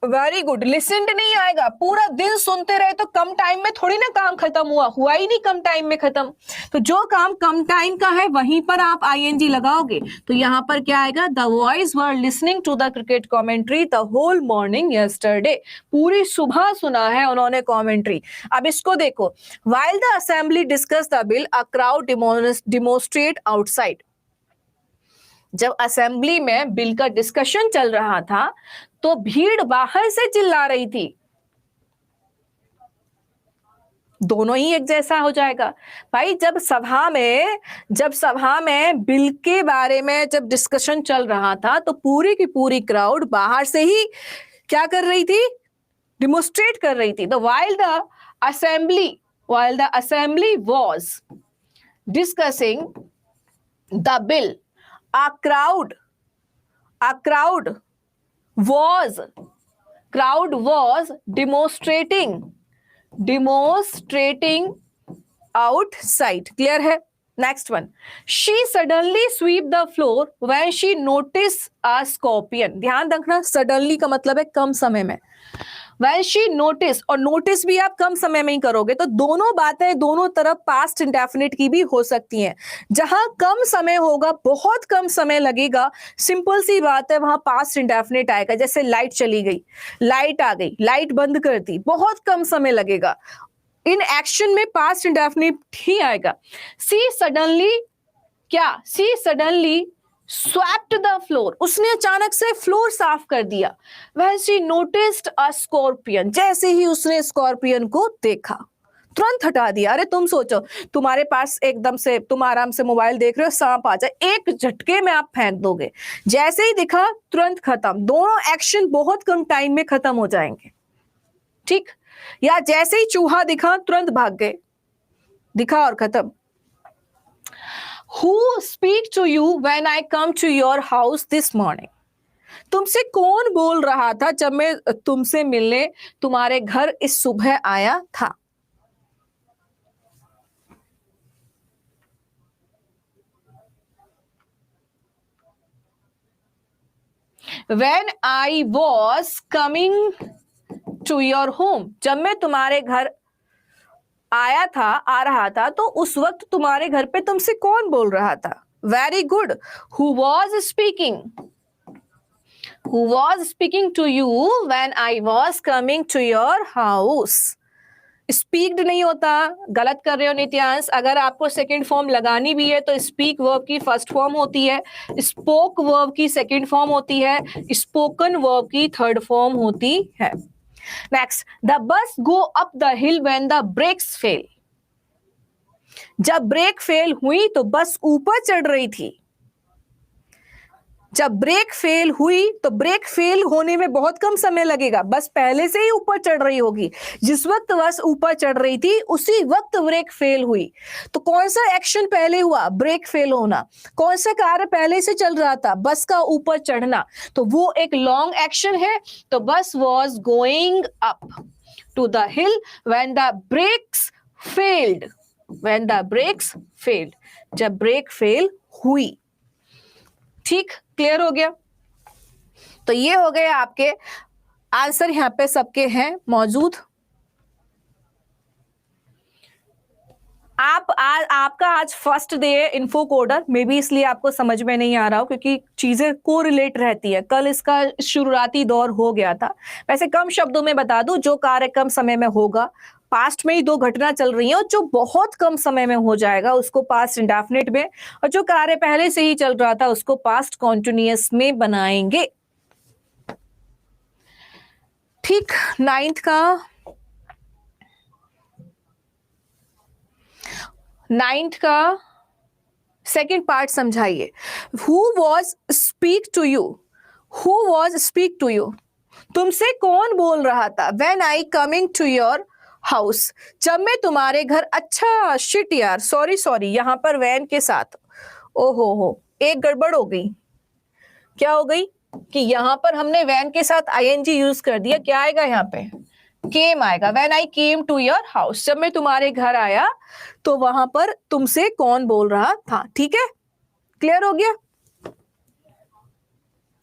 वेरी गुड, लिसनड नहीं आएगा, पूरा दिन सुनते रहे तो कम टाइम में थोड़ी ना काम खत्म हुआ ही नहीं कम टाइम में खत्म। तो जो काम कम टाइम का है वहीं पर आप आईएनजी लगाओगे, तो यहां पर क्या आएगा, the boys were listening to the cricket commentary the whole morning yesterday, पूरी सुबह सुना है उन्होंने कमेंट्री। अब इसको देखो, while the assembly discuss the bill a crowd demonstrate outside. जब असेंबली में बिल का डिस्कशन चल रहा था तो भीड़ बाहर से चिल्ला रही थी। दोनों ही एक जैसा हो जाएगा भाई। जब सभा में बिल के बारे में जब डिस्कशन चल रहा था तो पूरी की पूरी क्राउड बाहर से ही क्या कर रही थी, डिमोन्स्ट्रेट कर रही थी। While the assembly was discussing the bill, a crowd was demonstrating outside। Clear है? Next one, she suddenly sweep the floor when she noticed a scorpion। ध्यान रखना, suddenly का मतलब है कम समय में। when she noticed, और नोटिस भी आप कम समय में ही करोगे, तो दोनों बातें दोनों तरफ पास्ट इंडेफिनिट की भी हो सकती हैं। जहां कम समय होगा, बहुत कम समय लगेगा, सिंपल सी बात है, वहां पास्ट इंडेफिनिट आएगा। जैसे लाइट चली गई, लाइट आ गई, लाइट बंद कर दी, बहुत कम समय लगेगा। इन एक्शन में पास्ट इंडेफिनिट ही आएगा। See suddenly swept the floor, उसने अचानक से फ्लोर साफ कर दिया। When she noticed a scorpion, जैसे ही उसने स्कॉर्पियन को देखा तुरंत हटा दिया। अरे तुम सोचो, तुम्हारे पास एकदम से तुम आराम से मोबाइल देख रहे हो, सांप आ जाए, एक झटके में आप फेंक दोगे। जैसे ही दिखा तुरंत खत्म। दोनों एक्शन बहुत कम टाइम में खत्म हो जाएंगे, ठीक? या जैसे ही चूहा दिखा तुरंत भाग गए, दिखा और खत्म। Who speak to you when I come to your house this morning? तुमसे कौन बोल रहा था जब मैं तुमसे मिलने तुम्हारे घर इस सुबह आया था? When I was coming to your home, जब मैं तुम्हारे घर आ रहा था, तो उस वक्त तुम्हारे घर पे तुमसे कौन बोल रहा था? Very good, who was speaking to you when I was coming to your house? स्पीक्ड नहीं होता, गलत कर रहे हो नित्यांश। अगर आपको सेकंड फॉर्म लगानी भी है तो स्पीक वर्ब की फर्स्ट फॉर्म होती है, स्पोक वर्ब की सेकंड फॉर्म होती है, स्पोकन वर्ब की थर्ड फॉर्म होती है। Next, the bus go up the hill when the brakes fail. जब ब्रेक फेल हुई तो बस ऊपर चढ़ रही थी। जब ब्रेक फेल हुई तो ब्रेक फेल होने में बहुत कम समय लगेगा, बस पहले से ही ऊपर चढ़ रही होगी। जिस वक्त बस ऊपर चढ़ रही थी उसी वक्त ब्रेक फेल हुई। तो कौन सा एक्शन पहले हुआ? ब्रेक फेल होना। कौन सा कार्य पहले से चल रहा था? बस का ऊपर चढ़ना। तो वो एक लॉन्ग एक्शन है। तो bus was going up to the hill when the brakes failed. When the brakes failed, जब ब्रेक फेल हुई। ठीक, क्लियर हो गया? तो ये हो गए आपके आंसर, यहां पे सबके हैं मौजूद। आपका आज फर्स्ट डे है इन्फो कोडर, मे बी इसलिए आपको समझ में नहीं आ रहा हो, क्योंकि चीजें को रिलेट रहती है। कल इसका शुरुआती दौर हो गया था। वैसे कम शब्दों में बता दूं, जो कार्य कम समय में होगा, पास्ट में ही दो घटना चल रही है, और जो बहुत कम समय में हो जाएगा उसको पास्ट इंडेफिनिट में, और जो कार्य पहले से ही चल रहा था उसको पास्ट कॉन्टिन्यूअस में बनाएंगे। ठीक, नाइन्थ का सेकेंड पार्ट समझाइए। Who was speak to you? Who was speak to you? तुमसे कौन बोल रहा था? When I coming to your house, जब मैं तुम्हारे घर। अच्छा शिट यार, सॉरी, यहां पर वैन के साथ हो एक गड़बड़ हो गई। क्या हो गई कि यहां पर हमने वैन के साथ आईएनजी यूज कर दिया। क्या आएगा यहाँ पे? केम आएगा। When I came to your house, जब मैं तुम्हारे घर आया तो वहां पर तुमसे कौन बोल रहा था। ठीक है, क्लियर हो गया?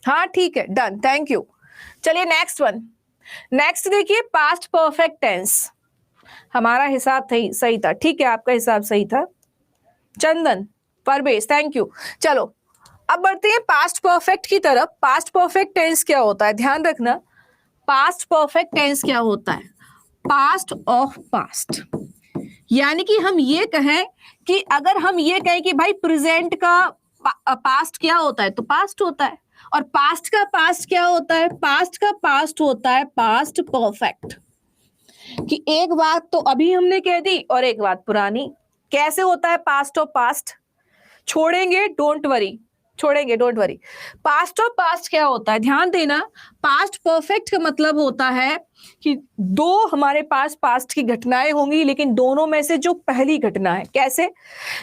हाँ ठीक है, डन, थैंक यू। चलिए नेक्स्ट वन। नेक्स्ट देखिए पास्ट परफेक्ट टेंस। हमारा हिसाब सही था, ठीक है, आपका हिसाब सही था। चंदन, परवेश, थैंक यू। चलो अब बढ़ते हैं पास्ट परफेक्ट की तरफ। पास्ट परफेक्ट टेंस क्या होता है, ध्यान रखना। पास्ट परफेक्ट टेंस क्या होता है? Past of past. यानी कि हम ये कहें कि अगर हम ये कहें कि भाई प्रेजेंट का पास्ट क्या होता है, तो पास्ट होता है। और पास्ट का पास्ट क्या होता है? पास्ट का पास्ट होता है पास्ट परफेक्ट। कि एक बात तो अभी हमने कह दी और एक बात पुरानी। कैसे होता है पास्ट ऑफ पास्ट? छोड़ेंगे, डोंट वरी, छोड़ेंगे, don't worry. Past of past क्या होता है, ध्यान देना। पास्ट परफेक्ट का मतलब होता है कि दो हमारे पास पास्ट की घटनाएं होंगी, लेकिन दोनों में से जो पहली घटना है, कैसे?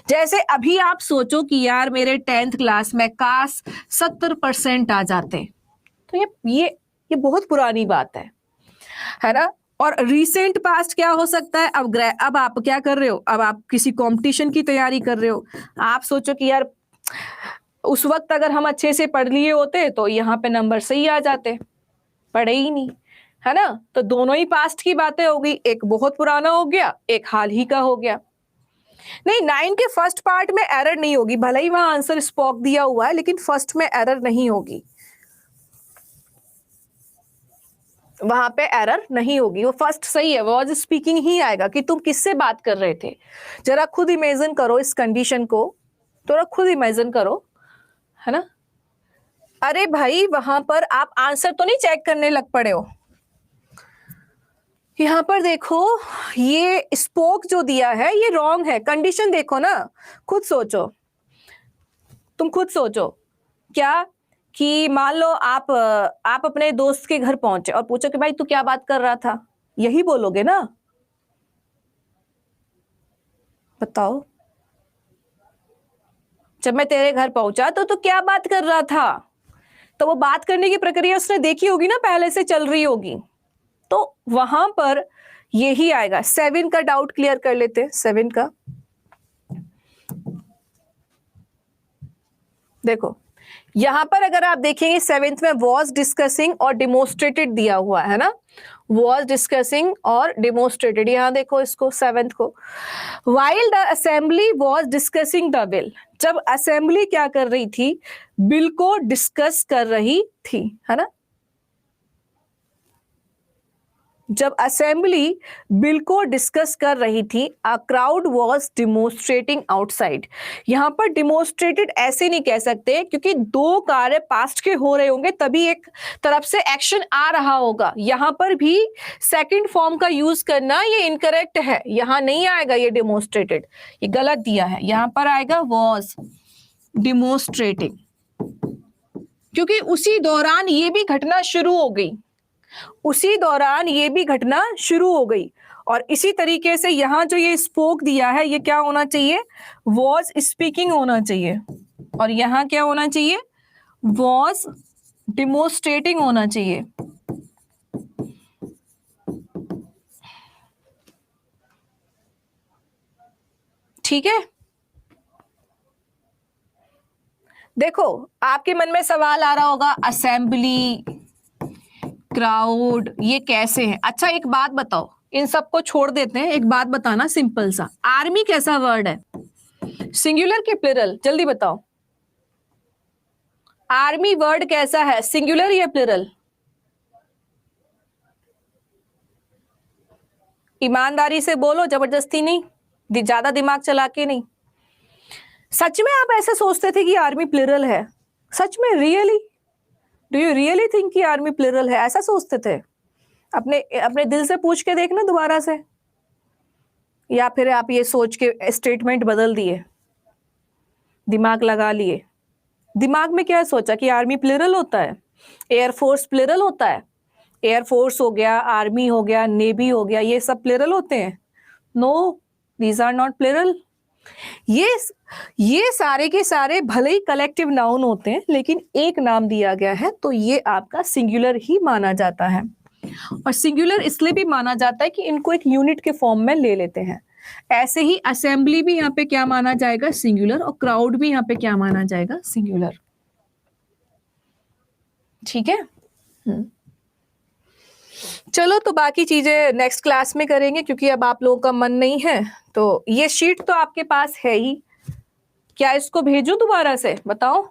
जैसे अभी आप सोचो कि यार मेरे 10th क्लास में काश 70% आ जाते, तो ये बहुत पुरानी बात है ना। और रिसेंट पास्ट क्या हो सकता है? अब आप क्या कर रहे हो? अब आप किसी कंपटीशन की तैयारी कर रहे हो। आप सोचो कि यार उस वक्त अगर हम अच्छे से पढ़ लिए होते तो यहाँ पे नंबर सही आ जाते, पढ़े ही नहीं, है ना। तो दोनों ही पास्ट की बातें होगी, एक बहुत पुराना हो गया, एक हाल ही का हो गया। नहीं, 9 के फर्स्ट पार्ट में एरर नहीं होगी, भले ही वहां आंसर स्पोक दिया हुआ है, लेकिन फर्स्ट में एरर नहीं होगी, वहां पे एरर नहीं होगी, वो फर्स्ट सही है, वॉज स्पीकिंग ही आएगा कि तुम किससे बात कर रहे थे। जरा खुद इमेजिन करो इस कंडीशन को, थोड़ा खुद इमेजिन करो, है ना। अरे भाई वहां पर आप आंसर तो नहीं चेक करने लग पड़े हो। यहां पर देखो, ये स्पोक जो दिया है ये रॉन्ग है। कंडीशन देखो ना, खुद सोचो, तुम खुद सोचो। क्या कि मान लो आप अपने दोस्त के घर पहुंचे और पूछो कि भाई तू क्या बात कर रहा था, यही बोलोगे ना? बताओ, जब मैं तेरे घर पहुंचा तो तू क्या बात कर रहा था? तो वो बात करने की प्रक्रिया उसने देखी होगी ना, पहले से चल रही होगी, तो वहां पर यही आएगा। 7 का डाउट क्लियर कर लेते हैं। 7 का देखो, यहां पर अगर आप देखेंगे 7th में वॉज डिस्कसिंग और डिमोन्स्ट्रेटेड दिया हुआ है ना, वॉज डिस्कसिंग और डिमोन्स्ट्रेटेड। यहां देखो इसको 7th को, while the assembly was discussing the bill. जब असेंबली क्या कर रही थी? बिल को डिस्कस कर रही थी, है ना। जब असेंबली बिल को डिस्कस कर रही थी, अ क्राउड वॉज डिमोन्स्ट्रेटिंग आउटसाइड। यहां पर डिमोन्स्ट्रेटेड ऐसे नहीं कह सकते, क्योंकि दो कार्य पास्ट के हो रहे होंगे तभी एक तरफ से एक्शन आ रहा होगा। यहां पर भी सेकंड फॉर्म का यूज करना ये इनकरेक्ट है, यहां नहीं आएगा ये डिमोन्स्ट्रेटेड, ये गलत दिया है। यहां पर आएगा वॉज डिमोन्स्ट्रेटिंग, क्योंकि उसी दौरान ये भी घटना शुरू हो गई, उसी दौरान ये भी घटना शुरू हो गई। और इसी तरीके से यहां जो ये स्पोक दिया है, ये क्या होना चाहिए? वॉज स्पीकिंग होना चाहिए। और यहां क्या होना चाहिए? वॉज डिमोन्स्ट्रेटिंग होना चाहिए। ठीक है, देखो आपके मन में सवाल आ रहा होगा, असेंबली, क्राउड, ये कैसे है? अच्छा एक बात बताओ, इन सबको छोड़ देते हैं, एक बात बताना सिंपल सा, आर्मी कैसा वर्ड है? सिंगुलर के प्लुरल? जल्दी बताओ, आर्मी वर्ड कैसा है, सिंगुलर या प्लुरल? ईमानदारी से बोलो, जबरदस्ती नहीं, ज्यादा दिमाग चला के नहीं। सच में आप ऐसे सोचते थे कि आर्मी प्लुरल है? सच में, really? Do you really think कि आर्मी प्लुरल है? ऐसा सोचते थे? अपने दिल से पूछ के देखना दोबारा से, या फिर आप ये सोच के स्टेटमेंट बदल दिए, दिमाग लगा लिए? दिमाग में क्या सोचा कि आर्मी प्लुरल होता है, एयरफोर्स प्लुरल होता है? एयरफोर्स हो गया, आर्मी हो गया, नेवी हो गया, ये सब प्लुरल होते हैं? No, these are not plural. ये सारे के सारे भले ही कलेक्टिव नाउन होते हैं, लेकिन एक नाम दिया गया है तो ये आपका सिंगुलर ही माना जाता है। और सिंगुलर इसलिए भी माना जाता है कि इनको एक यूनिट के फॉर्म में ले लेते हैं। ऐसे ही असेंबली भी यहाँ पे क्या माना जाएगा, सिंगुलर, और क्राउड भी यहाँ पे क्या माना जाएगा, सिंगुलर। ठीक है। चलो तो बाकी चीजें नेक्स्ट क्लास में करेंगे, क्योंकि अब आप लोगों का मन नहीं है। तो ये शीट तो आपके पास है ही, क्या इसको भेजूं दोबारा से, बताओ?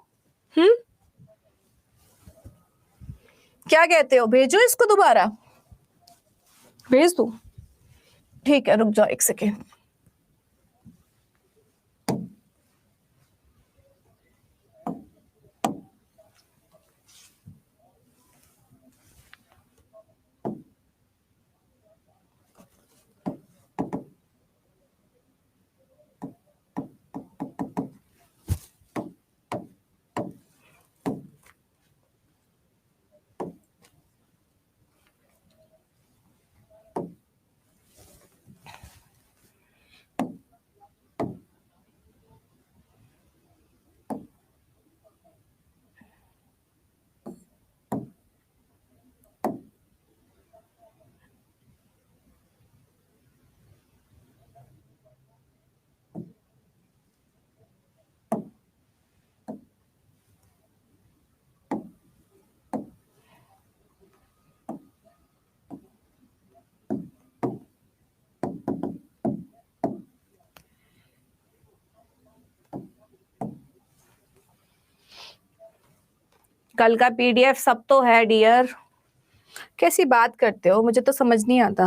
क्या कहते हो, भेजो इसको दोबारा? भेज दो? ठीक है, रुक जाओ एक सेकेंड। कल का पीडीएफ सब तो है डियर, कैसी बात करते हो, मुझे तो समझ नहीं आता।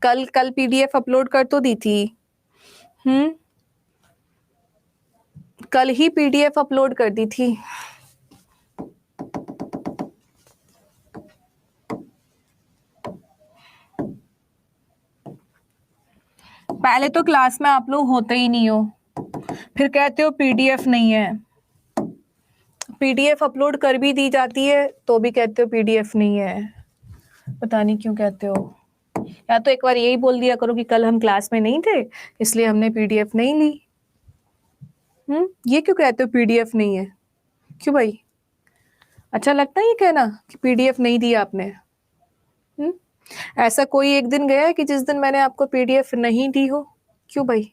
कल पीडीएफ अपलोड कर तो दी थी। कल ही पीडीएफ अपलोड कर दी थी। पहले तो क्लास में आप लोग होते ही नहीं हो, फिर कहते हो पीडीएफ नहीं है। पीडीएफ अपलोड कर भी दी जाती है तो भी कहते हो पीडीएफ नहीं है, पता नहीं क्यों कहते हो। या तो एक बार यही बोल दिया करो कि कल हम क्लास में नहीं थे इसलिए हमने पीडीएफ नहीं ली। ये क्यों कहते हो पीडीएफ नहीं है, क्यों भाई? अच्छा लगता है ये कहना कि पीडीएफ नहीं दिया आपने? ऐसा कोई एक दिन गया है कि जिस दिन मैंने आपको पीडीएफ नहीं दी हो? क्यों भाई?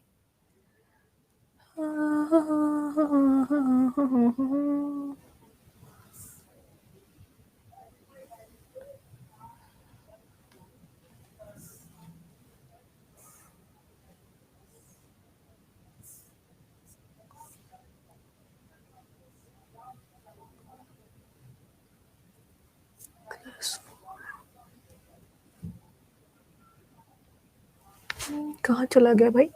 कहाँ चला गया भाई?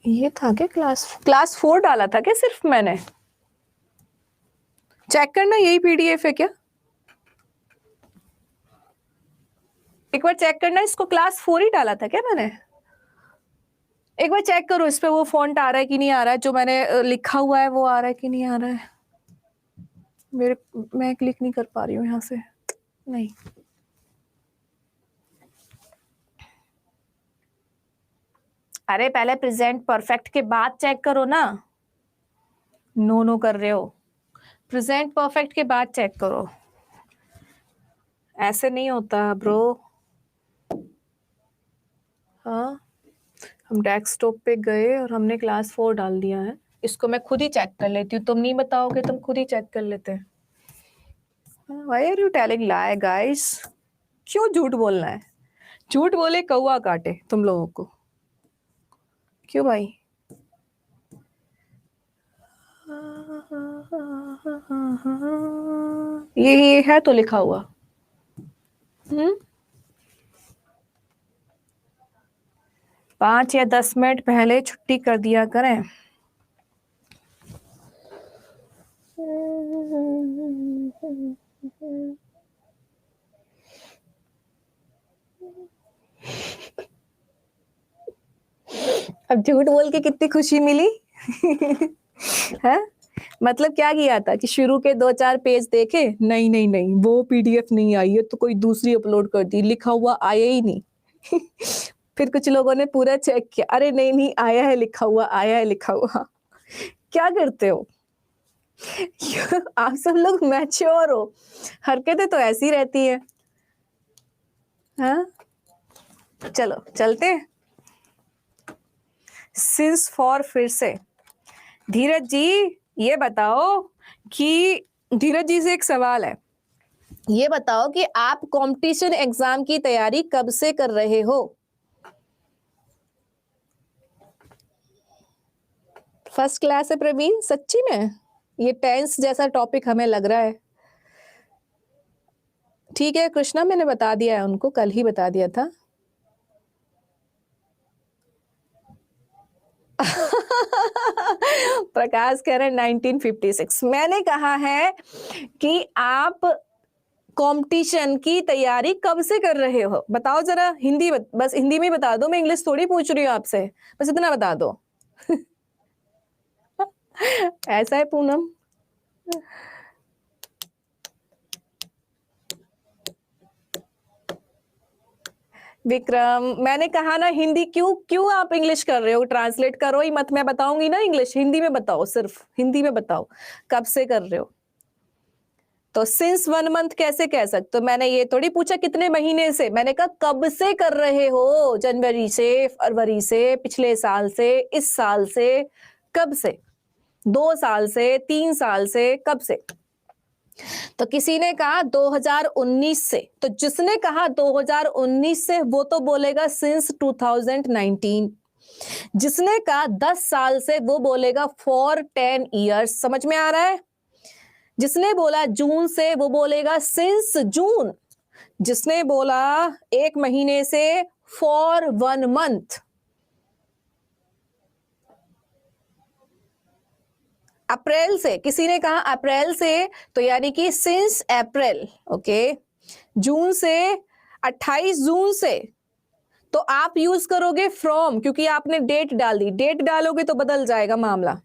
ये था क्या क्लास 4 डाला था क्या सिर्फ मैंने? चेक करना यही पीडीएफ है क्या, एक बार चेक करना। इसको क्लास 4 ही डाला था क्या मैंने? एक बार चेक करो इस पे वो फॉन्ट आ रहा है कि नहीं आ रहा है, जो मैंने लिखा हुआ है वो आ रहा है कि नहीं आ रहा है। मैं क्लिक नहीं कर पा रही हूँ यहाँ से, नहीं। अरे पहले प्रेजेंट परफेक्ट के बाद चेक करो ना। नो कर रहे हो, प्रेजेंट परफेक्ट के बाद चेक करो, ऐसे नहीं होता ब्रो। हाँ, हम डेस्कटॉप पे गए और हमने क्लास 4 डाल दिया है। इसको मैं खुद ही चेक कर लेती हूँ, तुम नहीं बताओगे, तुम खुद ही चेक कर लेते हैं। Why are you telling lie guys? क्यों झूठ बोलना है? झूठ बोले कौवा काटे तुम लोगों को, क्यों भाई? ये है तो लिखा हुआ। 5 या 10 मिनट पहले छुट्टी कर दिया करें। अब झूठ बोल के कितनी खुशी मिली है? मतलब क्या किया था कि शुरू के 2-4 पेज देखे, नहीं वो पीडीएफ नहीं आई है तो कोई दूसरी अपलोड कर दी, लिखा हुआ आया ही नहीं फिर कुछ लोगों ने पूरा चेक किया, अरे नहीं आया है लिखा हुआ, आया है लिखा हुआ। क्या करते हो आप सब लोग मैच्योर हो, हरकतें तो ऐसी रहती है। हाँ, चलो चलते हैं। सिंस फॉर फिर से धीरज जी ये बताओ कि धीरज जी से एक सवाल है, ये बताओ कि आप कंपटीशन एग्जाम की तैयारी कब से कर रहे हो? फर्स्ट क्लास है प्रवीण, सच्ची में ये टेंस जैसा टॉपिक हमें लग रहा है। ठीक है कृष्णा, मैंने बता दिया है उनको, कल ही बता दिया था। प्रकाश कह रहे हैं 1956। मैंने कहा है कि आप कंपटीशन की तैयारी कब से कर रहे हो, बताओ जरा। हिंदी बस हिंदी में बता दो, मैं इंग्लिश थोड़ी पूछ रही हूँ आपसे, बस इतना बता दो। ऐसा है पूनम। विक्रम, मैंने कहा ना हिंदी, क्यों क्यों आप इंग्लिश कर रहे हो? ट्रांसलेट करो ही मत, मैं बताऊंगी ना इंग्लिश, हिंदी में बताओ, सिर्फ हिंदी में बताओ कब से कर रहे हो। तो सिंस 1 मंथ कैसे कह सकते हो? मैंने ये थोड़ी पूछा कितने महीने से, मैंने कहा कब से कर रहे हो, जनवरी से, फरवरी से, पिछले साल से, इस साल से, कब से, 2 साल से, 3 साल से, कब से? तो किसी ने कहा 2019 से, तो जिसने कहा 2019 से वो तो बोलेगा सिंस 2019। जिसने कहा 10 साल से वो बोलेगा फॉर 10 इयर्स। समझ में आ रहा है? जिसने बोला जून से वो बोलेगा सिंस जून। जिसने बोला 1 महीने से फॉर 1 मंथ। अप्रैल से, किसी ने कहा अप्रैल से तो यानी कि सिंस अप्रैल। ओके, जून से 28 जून से तो आप यूज करोगे फ्रॉम, क्योंकि आपने डेट डाल दी, डेट डालोगे तो बदल जाएगा मामला।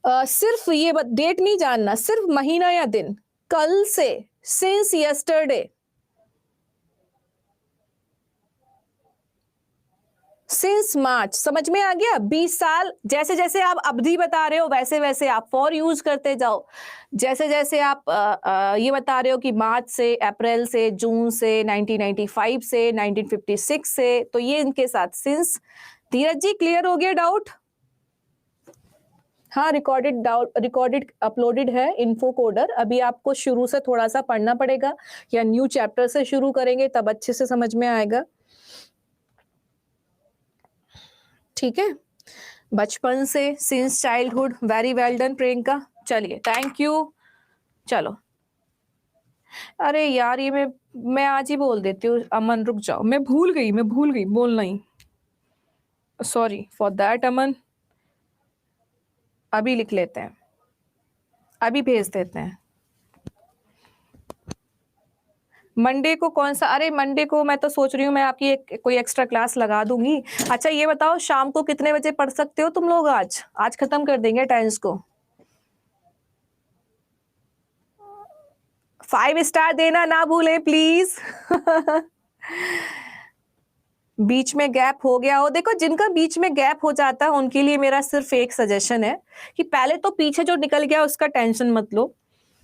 सिर्फ ये डेट नहीं जानना, सिर्फ महीना या दिन। कल से, सिंस यस्टरडे। सिंस मार्च। समझ में आ गया? 20 साल। जैसे जैसे आप अवधि बता रहे हो वैसे वैसे आप फॉर यूज करते जाओ। जैसे जैसे आप ये बता रहे हो कि मार्च से, अप्रैल से, जून से, 1995 से, 1956 से, तो ये इनके साथ सिंस। धीरज जी क्लियर हो गया डाउट? हाँ, रिकॉर्डेड अपलोडेड है इन्फो कोडर। अभी आपको शुरू से थोड़ा सा पढ़ना पड़ेगा, या न्यू चैप्टर से शुरू करेंगे तब अच्छे से समझ में आएगा। ठीक है, बचपन से, since childhood. Very well done Priyanka, चलिए थैंक यू। चलो, अरे यार ये मैं आज ही बोल देती हूँ। अमन रुक जाओ, मैं भूल गई बोलना ही, सॉरी फॉर दैट अमन। अभी लिख लेते हैं, अभी भेज देते हैं। मंडे को कौन सा? अरे मंडे को मैं तो सोच रही हूँ मैं आपकी कोई एक्स्ट्रा क्लास लगा दूंगी। अच्छा ये बताओ शाम को कितने बजे पढ़ सकते हो तुम लोग? आज खत्म कर देंगे टेंस को। 5 स्टार देना ना भूले प्लीज। बीच में गैप हो गया हो, देखो जिनका बीच में गैप हो जाता है उनके लिए मेरा सिर्फ एक सजेशन है कि पहले तो पीछे जो निकल गया उसका टेंशन मत लो।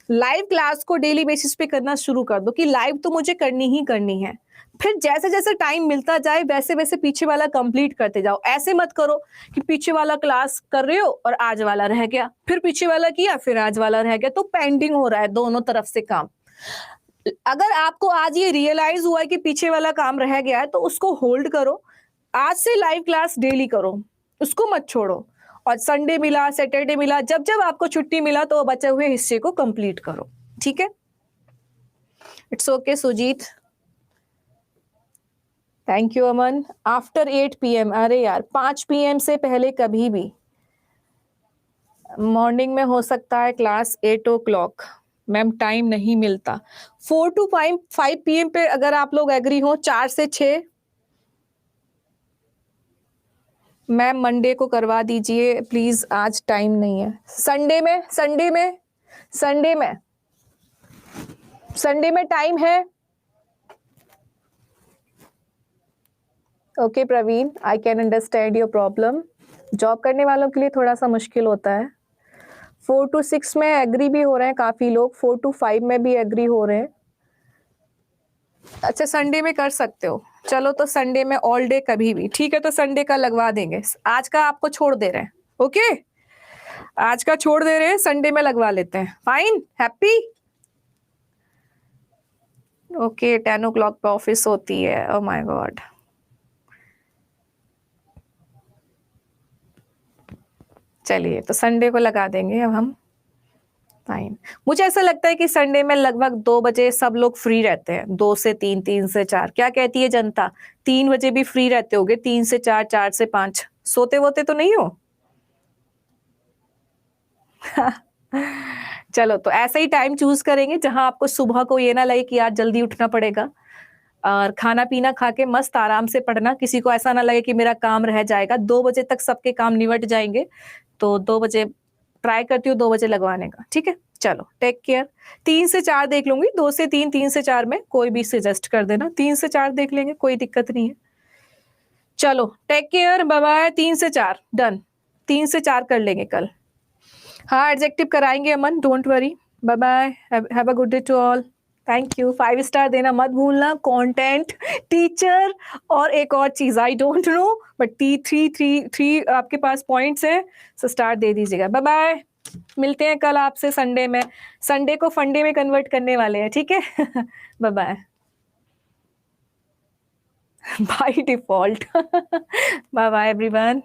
लाइव क्लास को डेली बेसिस पे करना शुरू कर दो कि लाइव तो मुझे करनी ही करनी है। फिर जैसे जैसे टाइम मिलता जाए वैसे वैसे पीछे वाला कंप्लीट करते जाओ। ऐसे मत करो कि पीछे वाला क्लास कर रहे हो और आज वाला रह गया, फिर पीछे वाला किया फिर आज वाला रह गया, तो पेंडिंग हो रहा है दोनों तरफ से काम। अगर आपको आज ये रियलाइज हुआ है कि पीछे वाला काम रह गया है तो उसको होल्ड करो। आज से लाइव क्लास डेली करो, उसको मत छोड़ो। और संडे मिला, सैटरडे मिला, जब जब आपको छुट्टी मिला तो बचे हुए हिस्से को कंप्लीट करो। ठीक है, it's okay Sujeet, thank you Aman. After 8 PM, अरे यार 5 PM से पहले कभी भी। मॉर्निंग में हो सकता है क्लास 8 o'clock, मैम टाइम नहीं मिलता। 4 to 5 PM पे अगर आप लोग एग्री हो, 4 से 6 मैम मंडे को करवा दीजिए प्लीज, आज टाइम नहीं है। संडे में टाइम है? Okay Praveen, I can understand your problem. Job करने वालों के लिए थोड़ा सा मुश्किल होता है। 4 to 6 में एग्री भी हो रहे हैं काफी लोग, 4 to 5 में भी एग्री हो रहे हैं। अच्छा संडे में कर सकते हो, चलो तो संडे में ऑल डे कभी भी ठीक है, तो संडे का लगवा देंगे, आज का आपको छोड़ दे रहे हैं। ओके, आज का छोड़ दे रहे हैं, संडे में लगवा लेते हैं। Fine, happy. ओके 10 o'clock पे ऑफिस होती है, ओ माय गॉड। चलिए तो संडे को लगा देंगे अब हम। फाइन, मुझे ऐसा लगता है कि संडे में लगभग 2 बजे सब लोग फ्री रहते हैं, 2 से 3, 3 से 4। क्या कहती है जनता? 3 बजे भी फ्री रहते होगे, 3 से 4, 4 से 5 सोते वोते तो नहीं हो? चलो तो ऐसा ही टाइम चूज करेंगे जहां आपको सुबह को ये ना लगे कि यार जल्दी उठना पड़ेगा, और खाना पीना खा के मस्त आराम से पढ़ना, किसी को ऐसा ना लगे कि मेरा काम रह जाएगा। 2 बजे तक सबके काम निपट जाएंगे, तो 2 बजे ट्राई करती हूँ 2 बजे लगवाने का, ठीक है। चलो टेक केयर। 3 से 4 देख लूंगी, 2 से 3, 3 से 4 में कोई भी सजेस्ट कर देना, 3 से 4 देख लेंगे, कोई दिक्कत नहीं है। चलो टेक केयर, बाय बाय। 3 से 4 डन, 3 से 4 कर लेंगे कल। हाँ एडजेक्टिव कराएंगे Aman, don't worry. Bye bye, have a good day to all. Thank you. 5 star देना मत भूलना। कंटेंट, टीचर और एक और चीज I don't know, but three आपके पास पॉइंट्स हैं, सो स्टार दे दीजिएगा। बाय बाय, मिलते हैं कल आपसे संडे में। संडे को फंडे में कन्वर्ट करने वाले हैं, ठीक है। Bye bye. By default. Bye bye everyone.